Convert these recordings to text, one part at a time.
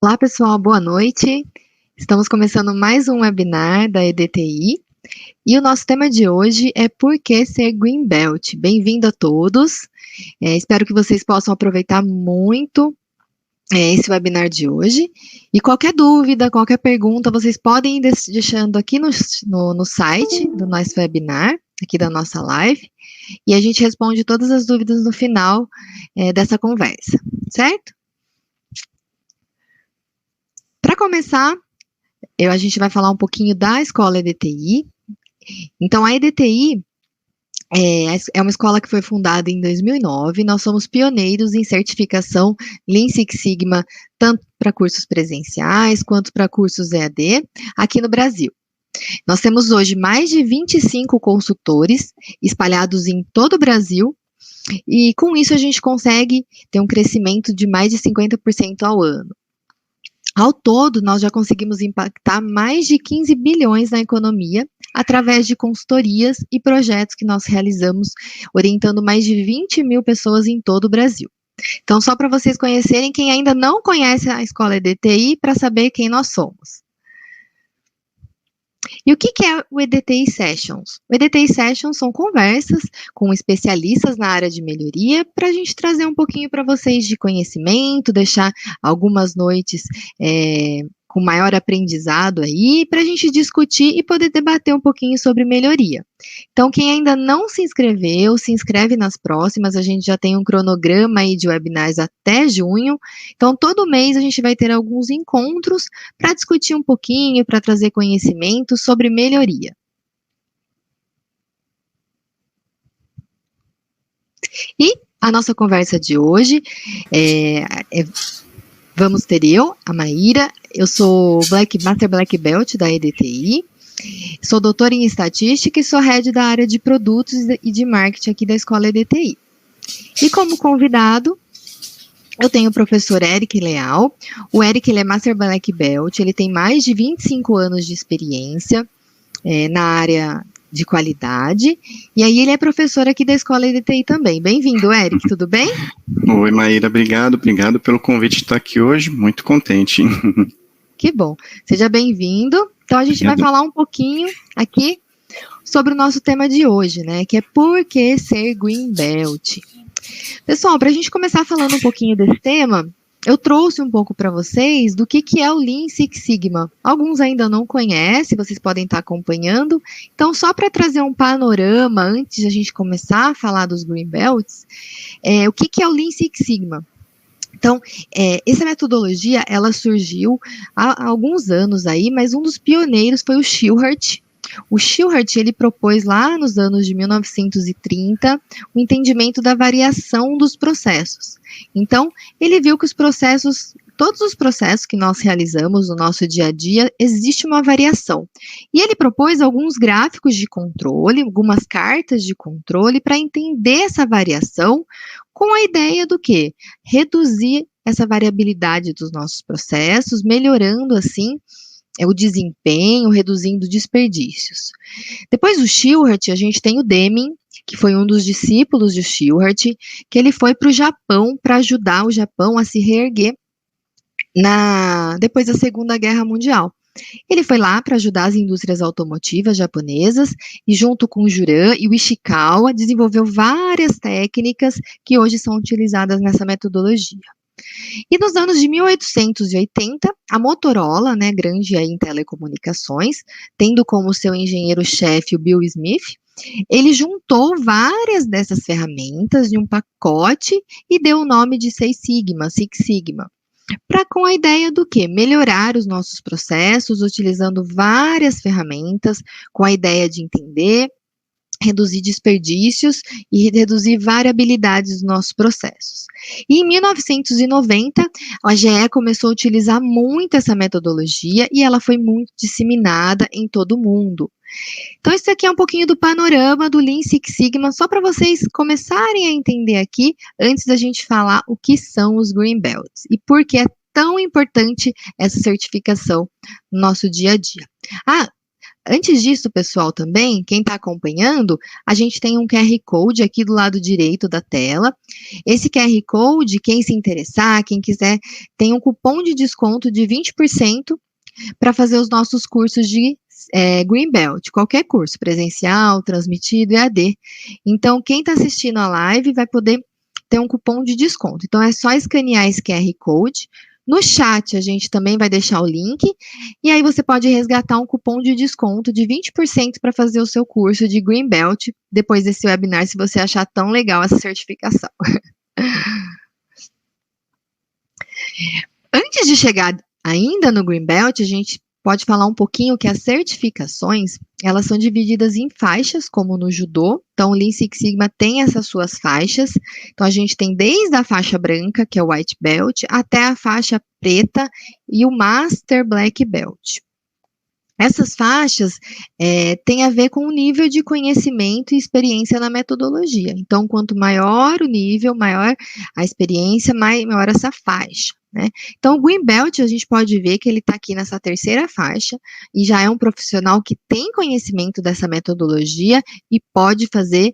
Olá, pessoal, boa noite. Estamos começando mais um webinar da EDTI e o nosso tema de hoje é Por que ser Greenbelt? Bem-vindo a todos. Espero que vocês possam aproveitar muito esse webinar de hoje. E qualquer dúvida, qualquer pergunta, vocês podem ir deixando aqui no site do nosso webinar, aqui da nossa live, e a gente responde todas as dúvidas no final dessa conversa, certo? Para começar, a gente vai falar um pouquinho da escola EDTI. Então, a EDTI é uma escola que foi fundada em 2009. Nós somos pioneiros em certificação Lean Six Sigma, tanto para cursos presenciais quanto para cursos EAD, aqui no Brasil. Nós temos hoje mais de 25 consultores espalhados em todo o Brasil, e com isso a gente consegue ter um crescimento de mais de 50% ao ano. Ao todo, nós já conseguimos impactar mais de 15 bilhões na economia através de consultorias e projetos que nós realizamos, orientando mais de 20 mil pessoas em todo o Brasil. Então, só para vocês conhecerem, quem ainda não conhece a Escola EDTI, para saber quem nós somos. E o que é o EDTI Sessions? O EDTI Sessions são conversas com especialistas na área de melhoria para a gente trazer um pouquinho para vocês de conhecimento, deixar algumas noites com maior aprendizado aí, para a gente discutir e poder debater um pouquinho sobre melhoria. Então, quem ainda não se inscreveu, se inscreve nas próximas, a gente já tem um cronograma aí de webinars até junho, então todo mês a gente vai ter alguns encontros para discutir um pouquinho, para trazer conhecimento sobre melhoria. E a nossa conversa de hoje vamos ter a Maíra, eu sou Master Black Belt da EDTI, sou doutora em estatística e sou head da área de produtos e de marketing aqui da escola EDTI. E como convidado, eu tenho o professor Eric Leal. O Eric, ele é Master Black Belt, ele tem mais de 25 anos de experiência na área de qualidade, e aí ele é professor aqui da escola EDTI também. Bem-vindo, Eric, tudo bem? Oi, Maíra, obrigado pelo convite de estar aqui hoje, muito contente. Que bom, seja bem-vindo. Então, a gente vai falar um pouquinho aqui sobre o nosso tema de hoje, né, que é Por que ser Greenbelt? Pessoal, para a gente começar falando um pouquinho desse tema, eu trouxe um pouco para vocês do que é o Lean Six Sigma. Alguns ainda não conhecem, vocês podem estar acompanhando. Então, só para trazer um panorama, antes de a gente começar a falar dos Green Belts, o que é o Lean Six Sigma? Então, essa metodologia, ela surgiu há alguns anos aí, mas um dos pioneiros foi o Shillhart. O Shillhart, ele propôs lá nos anos de 1930 o entendimento da variação dos processos. Então, ele viu que todos os processos que nós realizamos no nosso dia a dia, existe uma variação. E ele propôs alguns gráficos de controle, algumas cartas de controle para entender essa variação com a ideia do quê? Reduzir essa variabilidade dos nossos processos, melhorando assim o desempenho, reduzindo desperdícios. Depois do Shillhart, a gente tem o Deming, que foi um dos discípulos de Shillhart, que ele foi para o Japão para ajudar o Japão a se reerguer depois da Segunda Guerra Mundial. Ele foi lá para ajudar as indústrias automotivas japonesas e junto com o Juran e o Ishikawa desenvolveu várias técnicas que hoje são utilizadas nessa metodologia. E nos anos de 1880, a Motorola, né, grande aí em telecomunicações, tendo como seu engenheiro-chefe o Bill Smith, ele juntou várias dessas ferramentas em um pacote e deu o nome de Six Sigma, com a ideia do quê? Melhorar os nossos processos, utilizando várias ferramentas, com a ideia de entender, reduzir desperdícios e reduzir variabilidades dos nossos processos. E em 1990, a GE começou a utilizar muito essa metodologia e ela foi muito disseminada em todo o mundo. Então, isso aqui é um pouquinho do panorama do Lean Six Sigma, só para vocês começarem a entender aqui, antes da gente falar o que são os Green Belts e por que é tão importante essa certificação no nosso dia a dia. Antes disso, pessoal, também, quem está acompanhando, a gente tem um QR Code aqui do lado direito da tela. Esse QR Code, quem se interessar, quem quiser, tem um cupom de desconto de 20% para fazer os nossos cursos de Greenbelt, qualquer curso, presencial, transmitido, EAD. Então, quem está assistindo a live vai poder ter um cupom de desconto. Então, é só escanear esse QR Code. No chat, a gente também vai deixar o link, e aí você pode resgatar um cupom de desconto de 20% para fazer o seu curso de Greenbelt depois desse webinar, se você achar tão legal essa certificação. Antes de chegar ainda no Greenbelt, a gente pode falar um pouquinho que as certificações, elas são divididas em faixas, como no judô. Então, o Lean Six Sigma tem essas suas faixas. Então, a gente tem desde a faixa branca, que é o White Belt, até a faixa preta e o Master Black Belt. Essas faixas têm a ver com o nível de conhecimento e experiência na metodologia. Então, quanto maior o nível, maior a experiência, maior essa faixa, né? Então, o Green Belt, a gente pode ver que ele está aqui nessa terceira faixa, e já é um profissional que tem conhecimento dessa metodologia e pode fazer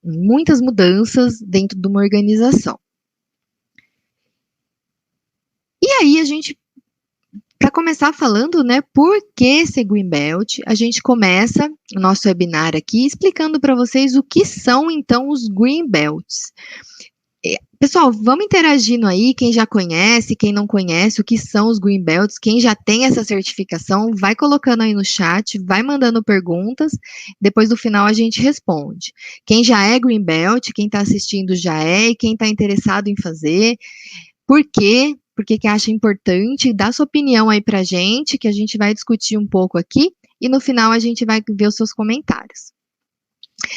muitas mudanças dentro de uma organização. E aí, para começar falando, né, por que ser Green Belt, a gente começa o nosso webinar aqui explicando para vocês o que são, então, os Green Belts. Pessoal, vamos interagindo aí, quem já conhece, quem não conhece, o que são os Green Belts, quem já tem essa certificação, vai colocando aí no chat, vai mandando perguntas, depois no final a gente responde. Quem já é Green Belt, quem está assistindo já é, e quem está interessado em fazer, por quê? Por que acha importante? Dá sua opinião aí pra gente, que a gente vai discutir um pouco aqui, e no final a gente vai ver os seus comentários.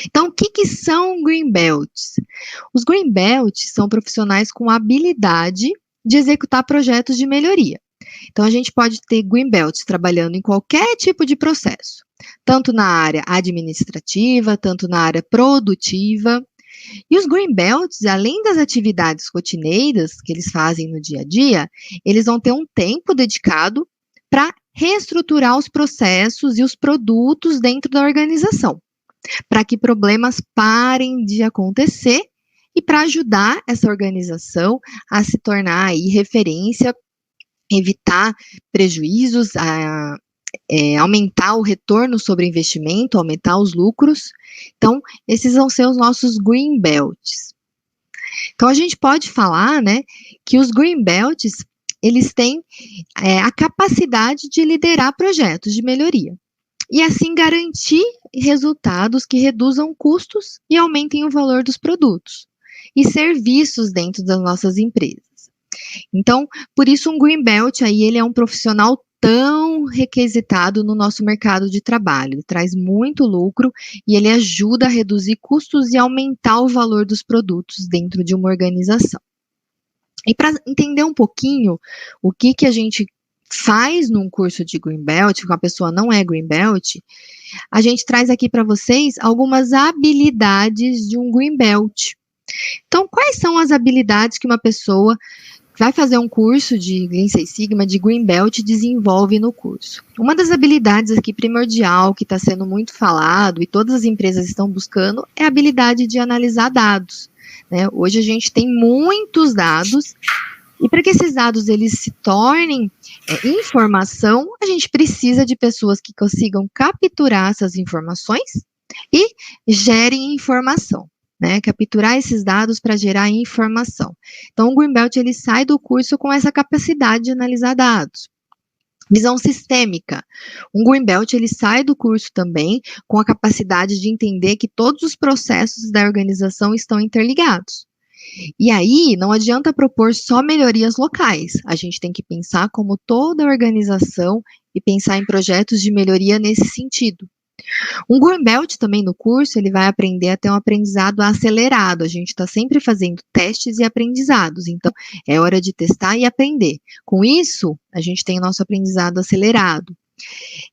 Então, o que são Green Belts? Os Green Belts são profissionais com habilidade de executar projetos de melhoria. Então, a gente pode ter Green Belts trabalhando em qualquer tipo de processo, tanto na área administrativa, tanto na área produtiva. E os Green Belts, além das atividades rotineiras que eles fazem no dia a dia, eles vão ter um tempo dedicado para reestruturar os processos e os produtos dentro da organização, para que problemas parem de acontecer e para ajudar essa organização a se tornar aí referência, evitar prejuízos, aumentar o retorno sobre investimento, aumentar os lucros. Então, esses vão ser os nossos Green Belts. Então, a gente pode falar, né, que os Green Belts, eles têm a capacidade de liderar projetos de melhoria e, assim, garantir resultados que reduzam custos e aumentem o valor dos produtos e serviços dentro das nossas empresas. Então, por isso, um Green Belt aí, ele é um profissional tão requisitado no nosso mercado de trabalho. Ele traz muito lucro e ele ajuda a reduzir custos e aumentar o valor dos produtos dentro de uma organização. E para entender um pouquinho o que a gente faz num curso de Green Belt, que a pessoa não é Green Belt, a gente traz aqui para vocês algumas habilidades de um Green Belt. Então, quais são as habilidades que uma pessoa vai fazer um curso de Lean Six Sigma, de Green Belt, desenvolve no curso? Uma das habilidades aqui primordial, que está sendo muito falado, e todas as empresas estão buscando, é a habilidade de analisar dados, né? Hoje a gente tem muitos dados, e para que esses dados eles se tornem informação, a gente precisa de pessoas que consigam capturar essas informações e gerem informação, né? Capturar esses dados para gerar informação. Então, o Green Belt, ele sai do curso com essa capacidade de analisar dados. Visão sistêmica. Um Green Belt, ele sai do curso também com a capacidade de entender que todos os processos da organização estão interligados. E aí, não adianta propor só melhorias locais, a gente tem que pensar como toda a organização e pensar em projetos de melhoria nesse sentido. Um Green Belt também no curso, ele vai aprender a ter um aprendizado acelerado, a gente está sempre fazendo testes e aprendizados, então é hora de testar e aprender. Com isso, a gente tem o nosso aprendizado acelerado.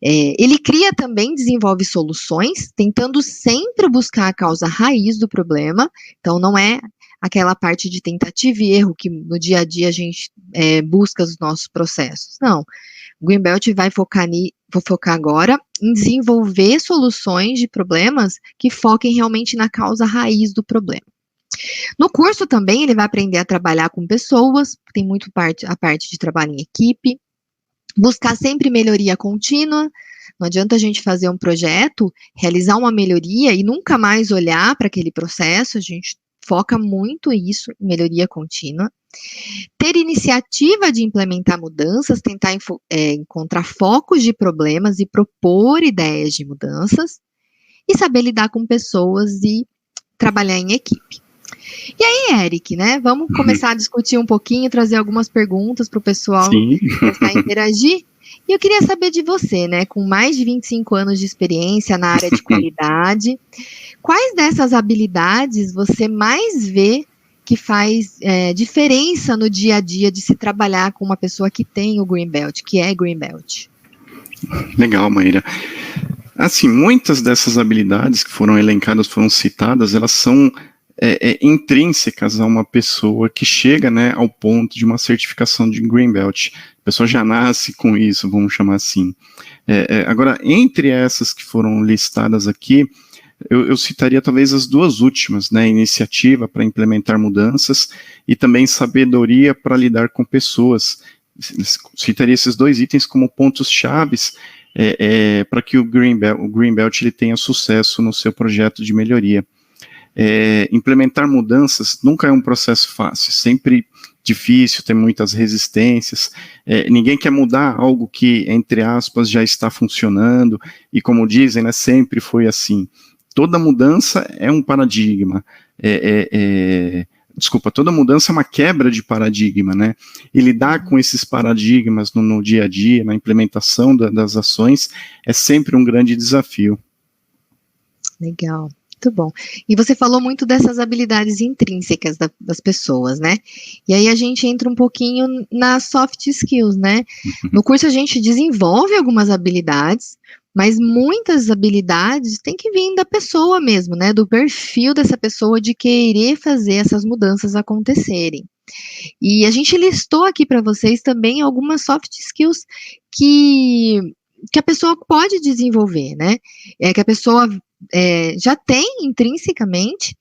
Ele cria também, desenvolve soluções, tentando sempre buscar a causa raiz do problema, então não é aquela parte de tentativa e erro que no dia a dia a gente busca os nossos processos. Não, o Green Belt vai focar vou focar agora em desenvolver soluções de problemas que foquem realmente na causa raiz do problema. No curso também ele vai aprender a trabalhar com pessoas, tem muito a parte de trabalho em equipe, buscar sempre melhoria contínua. Não adianta a gente fazer um projeto, realizar uma melhoria e nunca mais olhar para aquele processo, a gente foca muito isso em melhoria contínua. Ter iniciativa de implementar mudanças, tentar encontrar focos de problemas e propor ideias de mudanças, e saber lidar com pessoas e trabalhar em equipe. E aí, Eric, né, vamos começar a discutir um pouquinho, trazer algumas perguntas para o pessoal começar a interagir. E eu queria saber de você, né, com mais de 25 anos de experiência na área de qualidade, quais dessas habilidades você mais vê que faz diferença no dia a dia de se trabalhar com uma pessoa que tem o Green Belt, que é Green Belt? Legal, Maíra. Assim, muitas dessas habilidades que foram elencadas, foram citadas, elas são intrínsecas a uma pessoa que chega, né, ao ponto de uma certificação de Green Belt. A pessoa já nasce com isso, vamos chamar assim. Agora, entre essas que foram listadas aqui, eu citaria talvez as duas últimas, né, iniciativa para implementar mudanças e também sabedoria para lidar com pessoas. Citaria esses dois itens como pontos chaves para que o Green Belt ele tenha sucesso no seu projeto de melhoria. Implementar mudanças nunca é um processo fácil, sempre difícil, tem muitas resistências, ninguém quer mudar algo que, entre aspas, já está funcionando, e como dizem, né, sempre foi assim. Toda mudança é um paradigma, toda mudança é uma quebra de paradigma, né, e lidar com esses paradigmas no dia a dia, na implementação das ações, é sempre um grande desafio. Legal. Muito bom. E você falou muito dessas habilidades intrínsecas das pessoas, né? E aí a gente entra um pouquinho nas soft skills, né? No curso a gente desenvolve algumas habilidades, mas muitas habilidades têm que vir da pessoa mesmo, né? Do perfil dessa pessoa de querer fazer essas mudanças acontecerem. E a gente listou aqui para vocês também algumas soft skills que a pessoa pode desenvolver, né? Que a pessoa já tem intrinsecamente,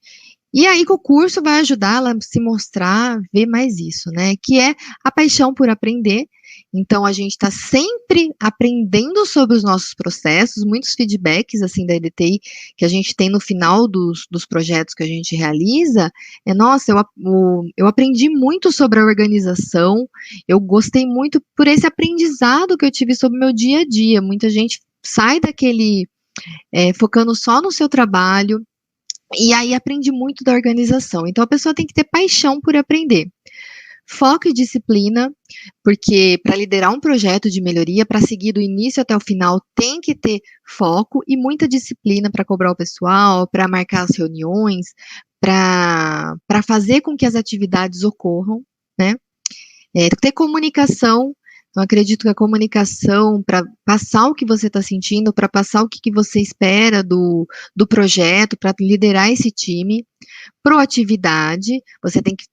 e aí que o curso vai ajudá-la a se mostrar, ver mais isso, né, que é a paixão por aprender. Então a gente está sempre aprendendo sobre os nossos processos, muitos feedbacks assim da EDTI que a gente tem no final dos projetos que a gente realiza, nossa, eu aprendi muito sobre a organização, eu gostei muito por esse aprendizado que eu tive sobre o meu dia a dia. Muita gente sai daquele focando só no seu trabalho, e aí aprende muito da organização. Então, a pessoa tem que ter paixão por aprender. Foco e disciplina, porque para liderar um projeto de melhoria, para seguir do início até o final, tem que ter foco e muita disciplina para cobrar o pessoal, para marcar as reuniões, para fazer com que as atividades ocorram, né? Ter comunicação. Então, acredito que a comunicação, para passar o que você está sentindo, para passar o que você espera do projeto, para liderar esse time. Proatividade, você tem que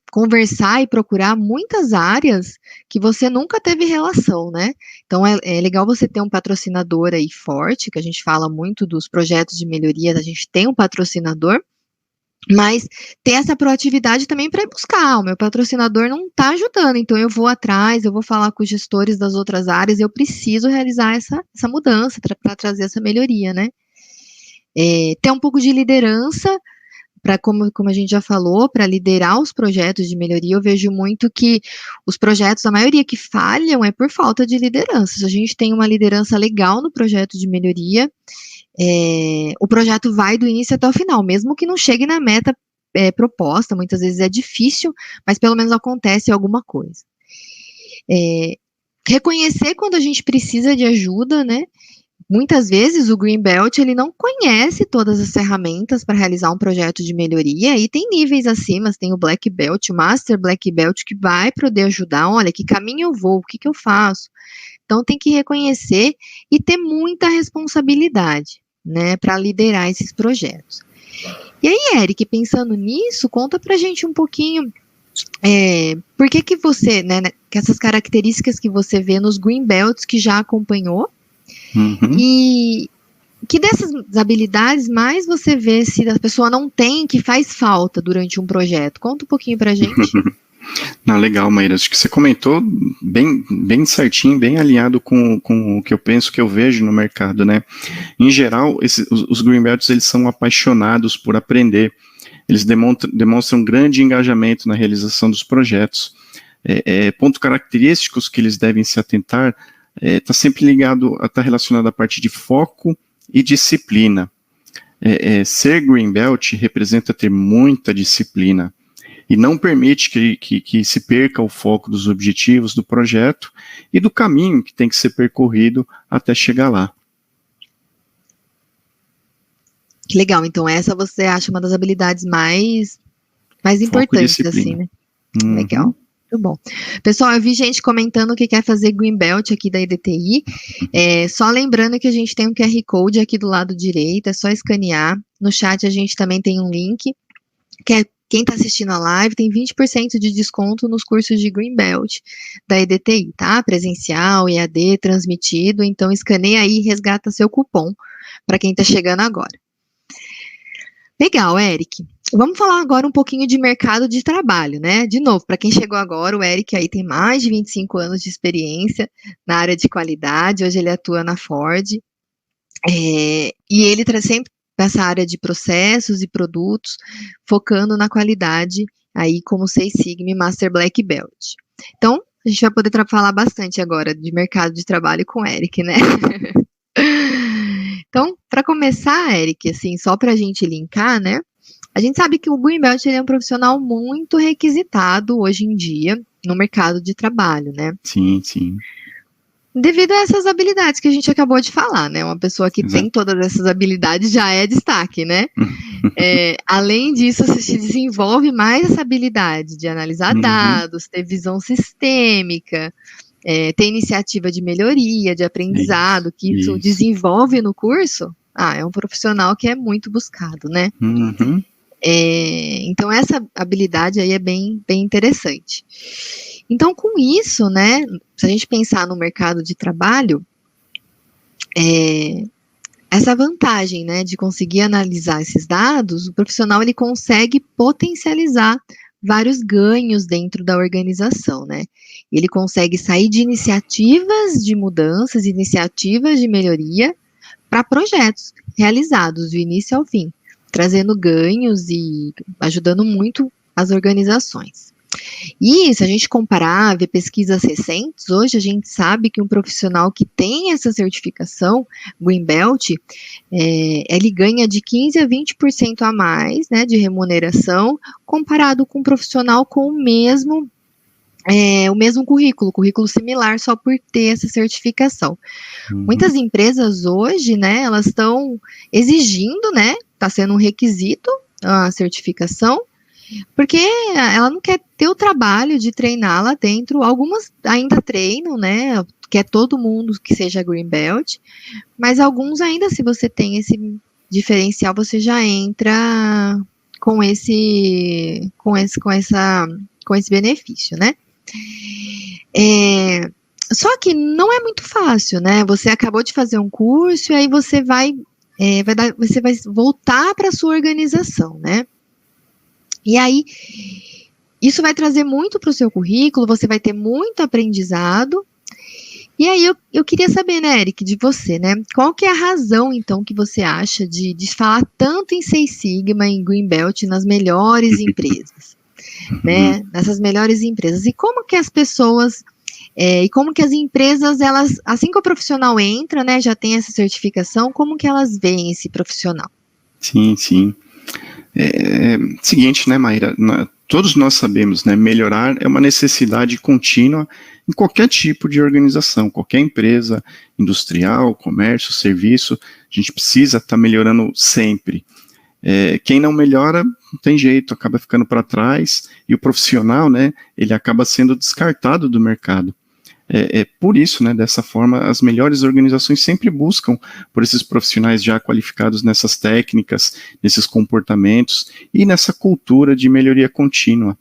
conversar e procurar muitas áreas que você nunca teve relação, né? Então, é legal você ter um patrocinador aí forte, que a gente fala muito dos projetos de melhoria, a gente tem um patrocinador, mas ter essa proatividade também para ir buscar. O meu patrocinador não está ajudando, então eu vou atrás, eu vou falar com os gestores das outras áreas, eu preciso realizar essa mudança para trazer essa melhoria, né? Ter um pouco de liderança, como a gente já falou, para liderar os projetos de melhoria. Eu vejo muito que os projetos, a maioria que falham é por falta de liderança. Se a gente tem uma liderança legal no projeto de melhoria, o projeto vai do início até o final, mesmo que não chegue na meta proposta, muitas vezes é difícil, mas pelo menos acontece alguma coisa. Reconhecer quando a gente precisa de ajuda, né? Muitas vezes o Green Belt ele não conhece todas as ferramentas para realizar um projeto de melhoria, e tem níveis acima, tem o Black Belt, o Master Black Belt, que vai poder ajudar, olha, que caminho eu vou, o que eu faço. Então tem que reconhecer e ter muita responsabilidade, né, para liderar esses projetos. E aí, Eric, pensando nisso, conta pra gente um pouquinho por que você, né, que essas características que você vê nos Green Belts que já acompanhou, e que dessas habilidades mais você vê se a pessoa não tem, que faz falta durante um projeto? Conta um pouquinho pra gente. Não, legal, Maíra, acho que você comentou bem certinho, bem alinhado com o que eu penso, que eu vejo no mercado, né? Em geral, os Green Belts, eles são apaixonados por aprender, eles demonstram grande engajamento na realização dos projetos. Pontos característicos que eles devem se atentar, está sempre ligado, está relacionado à parte de foco e disciplina. Ser Green Belt representa ter muita disciplina, e não permite que se perca o foco dos objetivos do projeto e do caminho que tem que ser percorrido até chegar lá. Que legal, então essa você acha uma das habilidades mais importantes, assim, né? Legal, muito bom. Pessoal, eu vi gente comentando que quer fazer Green Belt aqui da EDTI, só lembrando que a gente tem um QR Code aqui do lado direito, é só escanear. No chat a gente também tem um link, que quem está assistindo a live tem 20% de desconto nos cursos de Green Belt da EDTI, tá? Presencial, EAD, transmitido, então escaneia aí e resgata seu cupom para quem está chegando agora. Legal, Eric. Vamos falar agora um pouquinho de mercado de trabalho, né? De novo, para quem chegou agora, o Eric aí tem mais de 25 anos de experiência na área de qualidade, hoje ele atua na Ford, e ele sempre nessa área de processos e produtos, focando na qualidade, aí como Six Sigma e Master Black Belt. Então, a gente vai poder falar bastante agora de mercado de trabalho com o Eric, né? Então, para começar, Eric, assim, só para a gente linkar, né? A gente sabe que o Green Belt ele é um profissional muito requisitado hoje em dia no mercado de trabalho, né? Sim, sim. Devido a essas habilidades que a gente acabou de falar, né? Uma pessoa que tem todas essas habilidades já é destaque, né? Além disso, você se desenvolve mais essa habilidade de analisar dados, ter visão sistêmica, ter iniciativa de melhoria, de aprendizado, que isso desenvolve no curso. É um profissional que é muito buscado, né? Então, essa habilidade aí é bem interessante. Então, com isso, né, se a gente pensar no mercado de trabalho, essa vantagem, né, de conseguir analisar esses dados, o profissional ele consegue potencializar vários ganhos dentro da organização, né? Ele consegue sair de iniciativas de mudanças, iniciativas de melhoria para projetos realizados do início ao fim, trazendo ganhos e ajudando muito as organizações. E se a gente comparar, ver pesquisas recentes, hoje a gente sabe que um profissional que tem essa certificação, Green Belt, ele ganha de 15% a 20% a mais, né, de remuneração, comparado com um profissional com o mesmo currículo similar, só por ter essa certificação. Muitas empresas hoje, né, elas estão exigindo, né, está sendo um requisito a certificação, porque ela não quer ter o trabalho de treinar lá dentro. Algumas ainda treinam, né, quer todo mundo que seja Green Belt, mas alguns ainda, se você tem esse diferencial, você já entra com esse benefício, né? Só que não é muito fácil, né? Você acabou de fazer um curso e aí você vai voltar para a sua organização, né? E aí, isso vai trazer muito para o seu currículo, você vai ter muito aprendizado. E aí, eu queria saber, né, Eric, de você, né? Qual que é a razão, então, que você acha de falar tanto em Six Sigma, em Green Belt, nas melhores empresas, né? Nessas melhores empresas. E como que as pessoas... e como que as empresas, elas, assim que o profissional entra, né, já tem essa certificação, como que elas veem esse profissional? Sim, sim. Seguinte, né, Maíra, todos nós sabemos, né, melhorar é uma necessidade contínua em qualquer tipo de organização, qualquer empresa, industrial, comércio, serviço, a gente precisa estar melhorando sempre. Quem não melhora, não tem jeito, acaba ficando para trás, e o profissional, né, ele acaba sendo descartado do mercado. Por isso, né, dessa forma, as melhores organizações sempre buscam por esses profissionais já qualificados nessas técnicas, nesses comportamentos e nessa cultura de melhoria contínua.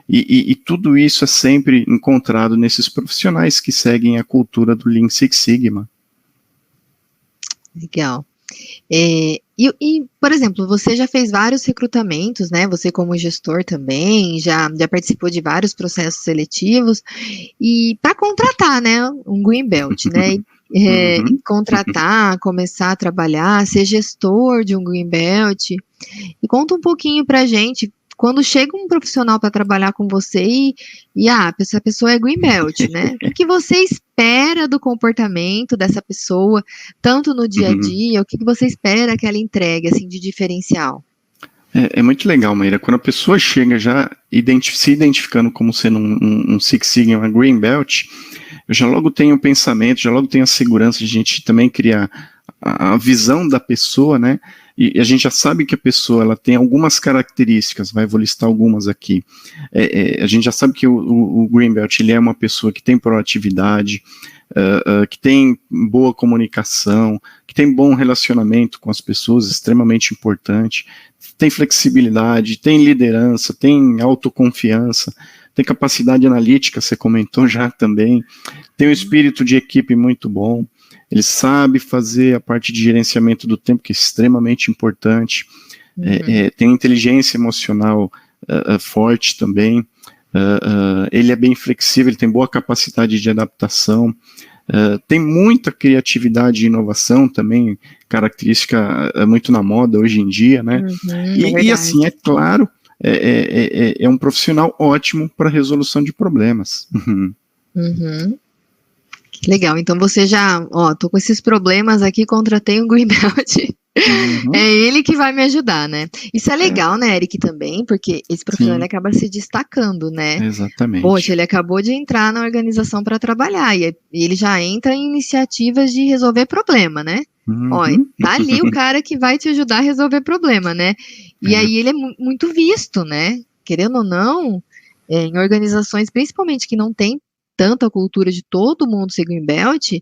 E tudo isso é sempre encontrado nesses profissionais que seguem a cultura do Lean Six Sigma. Legal. Por exemplo, você já fez vários recrutamentos, né? Você como gestor também, já participou de vários processos seletivos, e para contratar, né, um Green Belt, né? Contratar, começar a trabalhar, ser gestor de um Green Belt. E conta um pouquinho pra gente, quando chega um profissional para trabalhar com você essa pessoa é Green Belt, né? O que você espera do comportamento dessa pessoa, tanto no dia a dia, o que você espera que ela entregue, assim, de diferencial? É muito legal, Maíra, quando a pessoa chega já se identificando como sendo um Six Sigma, uma Green Belt, eu já logo tenho o pensamento, já logo tenho a segurança de a gente também criar a visão da pessoa, né? E a gente já sabe que a pessoa ela tem algumas características, vou listar algumas aqui. A gente já sabe que o Green Belt ele é uma pessoa que tem proatividade, que tem boa comunicação, que tem bom relacionamento com as pessoas, extremamente importante, tem flexibilidade, tem liderança, tem autoconfiança, tem capacidade analítica, você comentou já também, tem um espírito de equipe muito bom, ele sabe fazer a parte de gerenciamento do tempo, que é extremamente importante, tem inteligência emocional forte também, ele é bem flexível, ele tem boa capacidade de adaptação, tem muita criatividade e inovação também, característica muito na moda hoje em dia, né? E assim, é claro, é um profissional ótimo para resolução de problemas. Legal, então você já, tô com esses problemas aqui, contratei um Green Belt. É ele que vai me ajudar, né? Isso é legal, né, Eric, também, porque esse profissional ele acaba se destacando, né? Exatamente. Poxa, ele acabou de entrar na organização para trabalhar, e ele já entra em iniciativas de resolver problema, né? Tá ali o cara que vai te ajudar a resolver problema, né? E aí ele é muito visto, né? Querendo ou não, em organizações, principalmente que não tem tanta cultura de todo mundo ser Green Belt,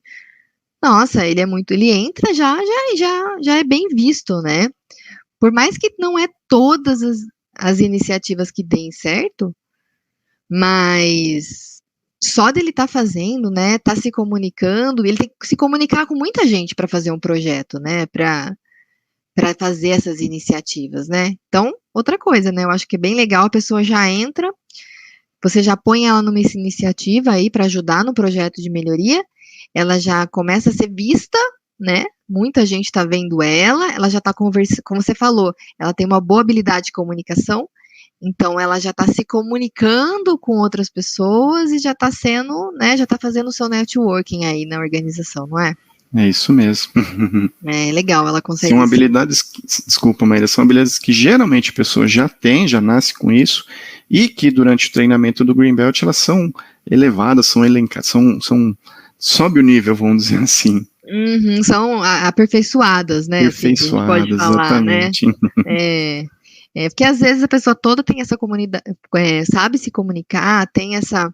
nossa, ele entra já é bem visto, né? Por mais que não é todas as iniciativas que deem certo, mas só dele estar fazendo, né, tá se comunicando, ele tem que se comunicar com muita gente para fazer um projeto, né, para fazer essas iniciativas, né? Então, outra coisa, né, eu acho que é bem legal, a pessoa já entra, você já põe ela numa iniciativa aí para ajudar no projeto de melhoria, ela já começa a ser vista, né? Muita gente está vendo ela já está conversando, como você falou, ela tem uma boa habilidade de comunicação, então ela já está se comunicando com outras pessoas e já está sendo, né? Já está fazendo o seu networking aí na organização, não é? É isso mesmo. É legal, ela consegue. São habilidades, desculpa, Maíra, são habilidades que geralmente a pessoa já tem, já nasce com isso, e que durante o treinamento do Green Belt elas são elevadas, são elencadas, sobe o nível, vamos dizer assim. São aperfeiçadas, né? Aperfeiçoadas, assim, pode falar, exatamente. Né? Porque às vezes a pessoa toda tem essa comunidade, sabe se comunicar, tem essa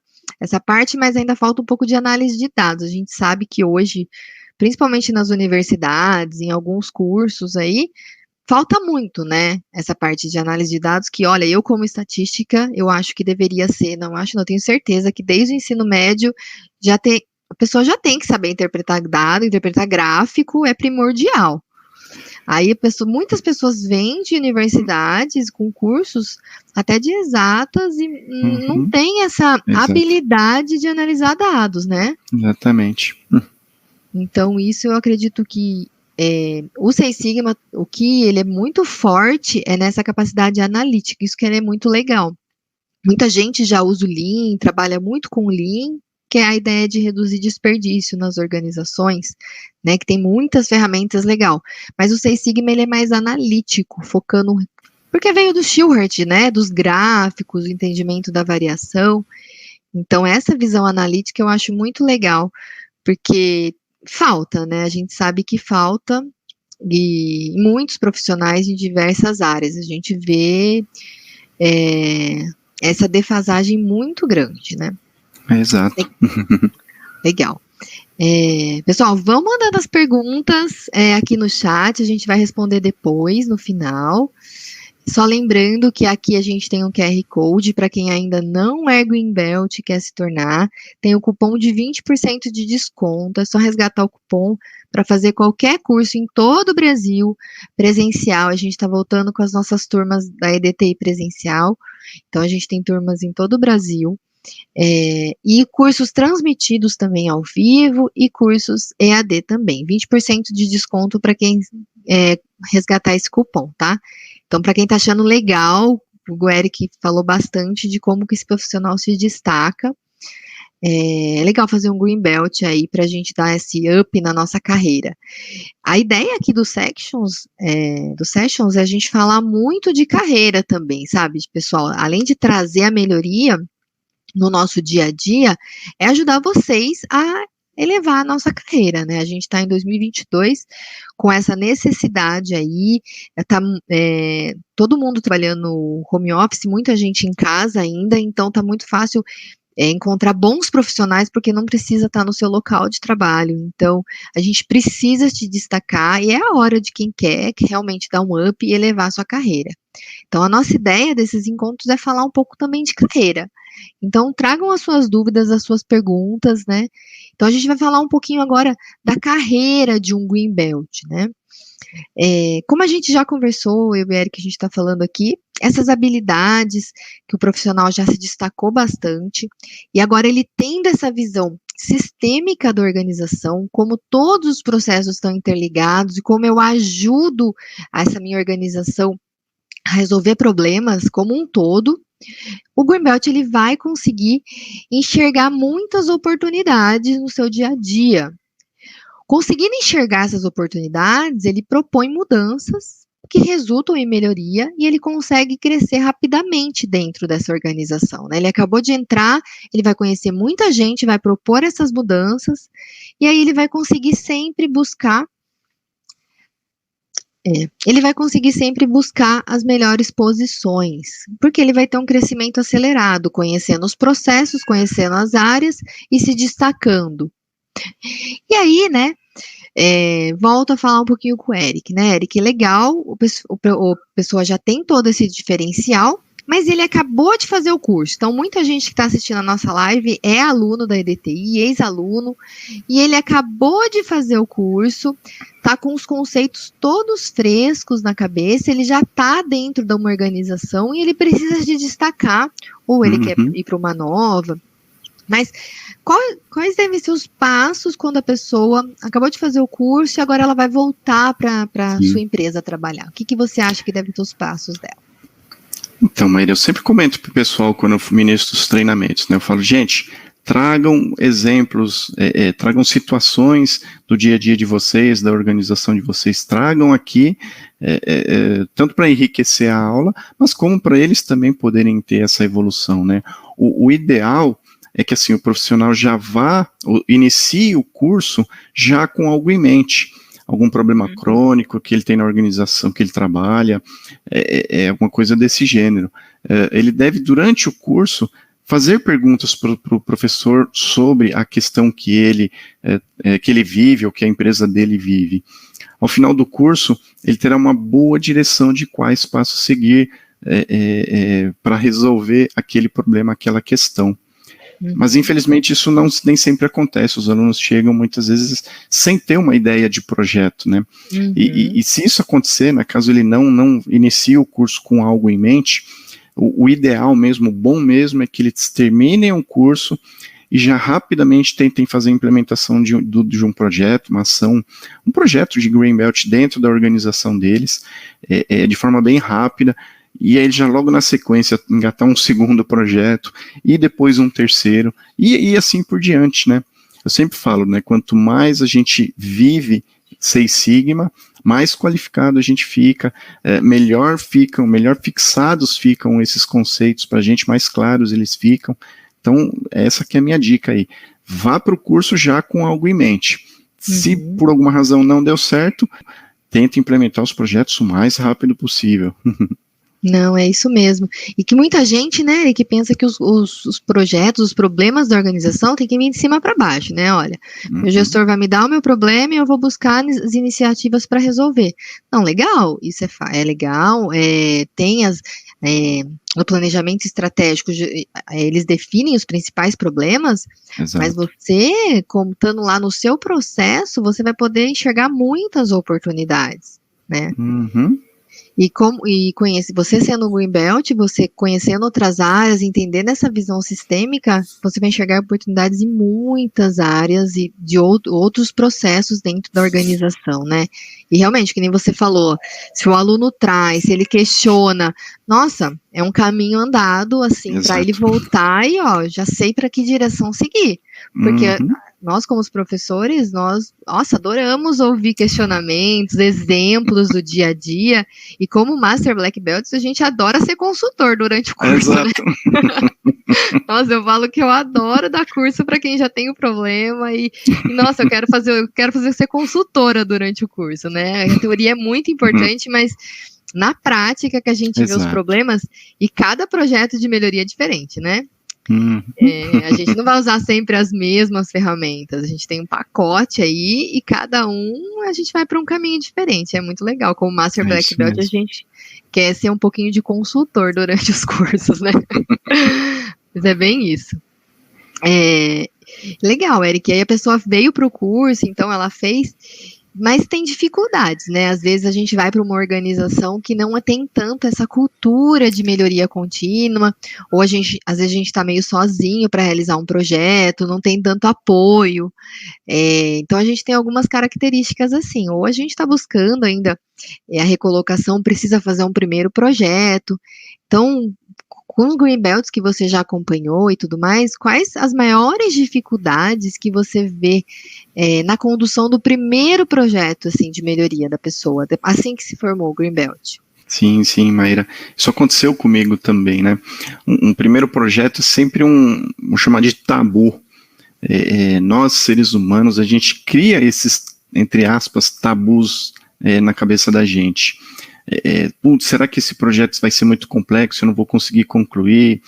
parte, mas ainda falta um pouco de análise de dados. A gente sabe que hoje, principalmente nas universidades, em alguns cursos aí, falta muito, né, essa parte de análise de dados, que, olha, eu como estatística, eu acho que deveria ser, não tenho certeza que desde o ensino médio, a pessoa já tem que saber interpretar dado, interpretar gráfico, é primordial. Aí muitas pessoas vêm de universidades com cursos até de exatas e não tem essa habilidade de analisar dados, né? Exatamente. Então, isso eu acredito que o Six Sigma, o que ele é muito forte é nessa capacidade analítica, isso que ele é muito legal. Muita gente já usa o Lean, trabalha muito com o Lean, que é a ideia de reduzir desperdício nas organizações, né, que tem muitas ferramentas legal, mas o Six Sigma ele é mais analítico, focando, porque veio do Shilhart, né, dos gráficos, o entendimento da variação, então essa visão analítica eu acho muito legal, porque falta, né, a gente sabe que falta, e muitos profissionais em diversas áreas, a gente vê essa defasagem muito grande, né. Exato. Legal. Pessoal, vão mandando as perguntas aqui no chat, a gente vai responder depois, no final. Só lembrando que aqui a gente tem um QR Code para quem ainda não é Green Belt e quer se tornar. Tem o cupom de 20% de desconto. É só resgatar o cupom para fazer qualquer curso em todo o Brasil presencial. A gente está voltando com as nossas turmas da EDTI presencial. Então, a gente tem turmas em todo o Brasil. E cursos transmitidos também ao vivo e cursos EAD também. 20% de desconto para quem resgatar esse cupom, tá? Então, para quem está achando legal, o Eric falou bastante de como que esse profissional se destaca. É legal fazer um Green Belt aí para a gente dar esse up na nossa carreira. A ideia aqui do Sessions é a gente falar muito de carreira também, sabe, pessoal? Além de trazer a melhoria no nosso dia a dia, é ajudar vocês a elevar a nossa carreira, né? A gente está em 2022 com essa necessidade aí, todo mundo trabalhando no home office, muita gente em casa ainda, então tá muito fácil encontrar bons profissionais, porque não precisa estar no seu local de trabalho. Então, a gente precisa se destacar, e é a hora de quem quer realmente dar um up e elevar a sua carreira. Então, a nossa ideia desses encontros é falar um pouco também de carreira. Então, tragam as suas dúvidas, as suas perguntas, né? Então, a gente vai falar um pouquinho agora da carreira de um Green Belt, né? Como a gente já conversou, eu e o Eric, a gente está falando aqui, essas habilidades que o profissional já se destacou bastante, e agora ele tendo essa visão sistêmica da organização, como todos os processos estão interligados, e como eu ajudo essa minha organização a resolver problemas como um todo, o Green Belt ele vai conseguir enxergar muitas oportunidades no seu dia a dia. Conseguindo enxergar essas oportunidades, ele propõe mudanças que resultam em melhoria e ele consegue crescer rapidamente dentro dessa organização, né? Ele acabou de entrar, ele vai conhecer muita gente, vai propor essas mudanças e aí ele vai conseguir sempre buscar as melhores posições, porque ele vai ter um crescimento acelerado, conhecendo os processos, conhecendo as áreas e se destacando. E aí, né, volto a falar um pouquinho com o Eric, né, Eric, legal, o pessoa já tem todo esse diferencial, mas ele acabou de fazer o curso, então muita gente que está assistindo a nossa live é aluno da EDTI, ex-aluno, e ele acabou de fazer o curso, está com os conceitos todos frescos na cabeça, ele já está dentro de uma organização e ele precisa se destacar, ou ele quer ir para uma nova, mas quais devem ser os passos quando a pessoa acabou de fazer o curso e agora ela vai voltar para a sua empresa trabalhar? O que você acha que devem ser os passos dela? Então, Maíra, eu sempre comento para o pessoal quando eu ministro os treinamentos, né? Eu falo, gente, tragam exemplos, tragam situações do dia a dia de vocês, da organização de vocês, tragam aqui, tanto para enriquecer a aula, mas como para eles também poderem ter essa evolução, né? O ideal é que assim o profissional já inicie o curso já com algo em mente, algum problema crônico que ele tem na organização que ele trabalha, alguma coisa desse gênero. Ele deve, durante o curso, fazer perguntas para o professor sobre a questão que ele vive, ou que a empresa dele vive. Ao final do curso, ele terá uma boa direção de quais passos seguir para resolver aquele problema, aquela questão. Mas, infelizmente, isso nem sempre acontece. Os alunos chegam, muitas vezes, sem ter uma ideia de projeto, né? E se isso acontecer, né, caso ele não inicie o curso com algo em mente, o ideal mesmo, o bom mesmo, é que eles terminem o curso e já rapidamente tentem fazer a implementação de um projeto, uma ação, um projeto de Green Belt dentro da organização deles, de forma bem rápida, e aí já logo na sequência engatar um segundo projeto, e depois um terceiro, e assim por diante, né? Eu sempre falo, né, quanto mais a gente vive Six Sigma, mais qualificado a gente fica, melhor fixados ficam esses conceitos para a gente, mais claros eles ficam. Então, essa que é a minha dica aí. Vá para o curso já com algo em mente. Se por alguma razão não deu certo, tente implementar os projetos o mais rápido possível. Não, é isso mesmo. E que muita gente, né, que pensa que os projetos, os problemas da organização tem que vir de cima para baixo, né? Olha, meu gestor vai me dar o meu problema e eu vou buscar as iniciativas para resolver. Não, legal, isso é legal, tem no planejamento estratégico, eles definem os principais problemas, mas Exato. você, como estando lá no seu processo, você vai poder enxergar muitas oportunidades, né? Uhum. Você sendo um Greenbelt, você conhecendo outras áreas, entendendo essa visão sistêmica, você vai enxergar oportunidades em muitas áreas e de outros processos dentro da organização, né? E realmente, que nem você falou, se o aluno traz, se ele questiona, nossa, é um caminho andado, assim, para ele voltar e, ó, já sei para que direção seguir. Porque nós, como os professores, nossa, adoramos ouvir questionamentos, exemplos do dia a dia, e como Master Black Belts, a gente adora ser consultor durante o curso, né? Nossa, eu falo que eu adoro dar curso para quem já tem o problema, e nossa, eu quero ser consultora durante o curso, né? A teoria é muito importante, mas na prática que a gente vê os problemas, e cada projeto de melhoria é diferente, né? A gente não vai usar sempre as mesmas ferramentas, a gente tem um pacote aí e cada a gente vai para um caminho diferente, é muito legal. Como Master Black Belt, a gente quer ser um pouquinho de consultor durante os cursos, né? Mas é bem isso. Legal, Eric, aí a pessoa veio para o curso, então ela fez, mas tem dificuldades, né? Às vezes a gente vai para uma organização que não tem tanto essa cultura de melhoria contínua, ou às vezes a gente está meio sozinho para realizar um projeto, não tem tanto apoio. Então a gente tem algumas características assim, ou a gente está buscando ainda a recolocação, precisa fazer um primeiro projeto. Então, com o Greenbelt que você já acompanhou e tudo mais, quais as maiores dificuldades que você vê na condução do primeiro projeto, assim, de melhoria da pessoa, assim que se formou o Greenbelt? Sim, Maíra. Isso aconteceu comigo também, né? Um primeiro projeto é sempre vamos chamar de tabu. Nós, seres humanos, a gente cria esses, entre aspas, tabus na cabeça da gente. Será que esse projeto vai ser muito complexo, eu não vou conseguir concluir?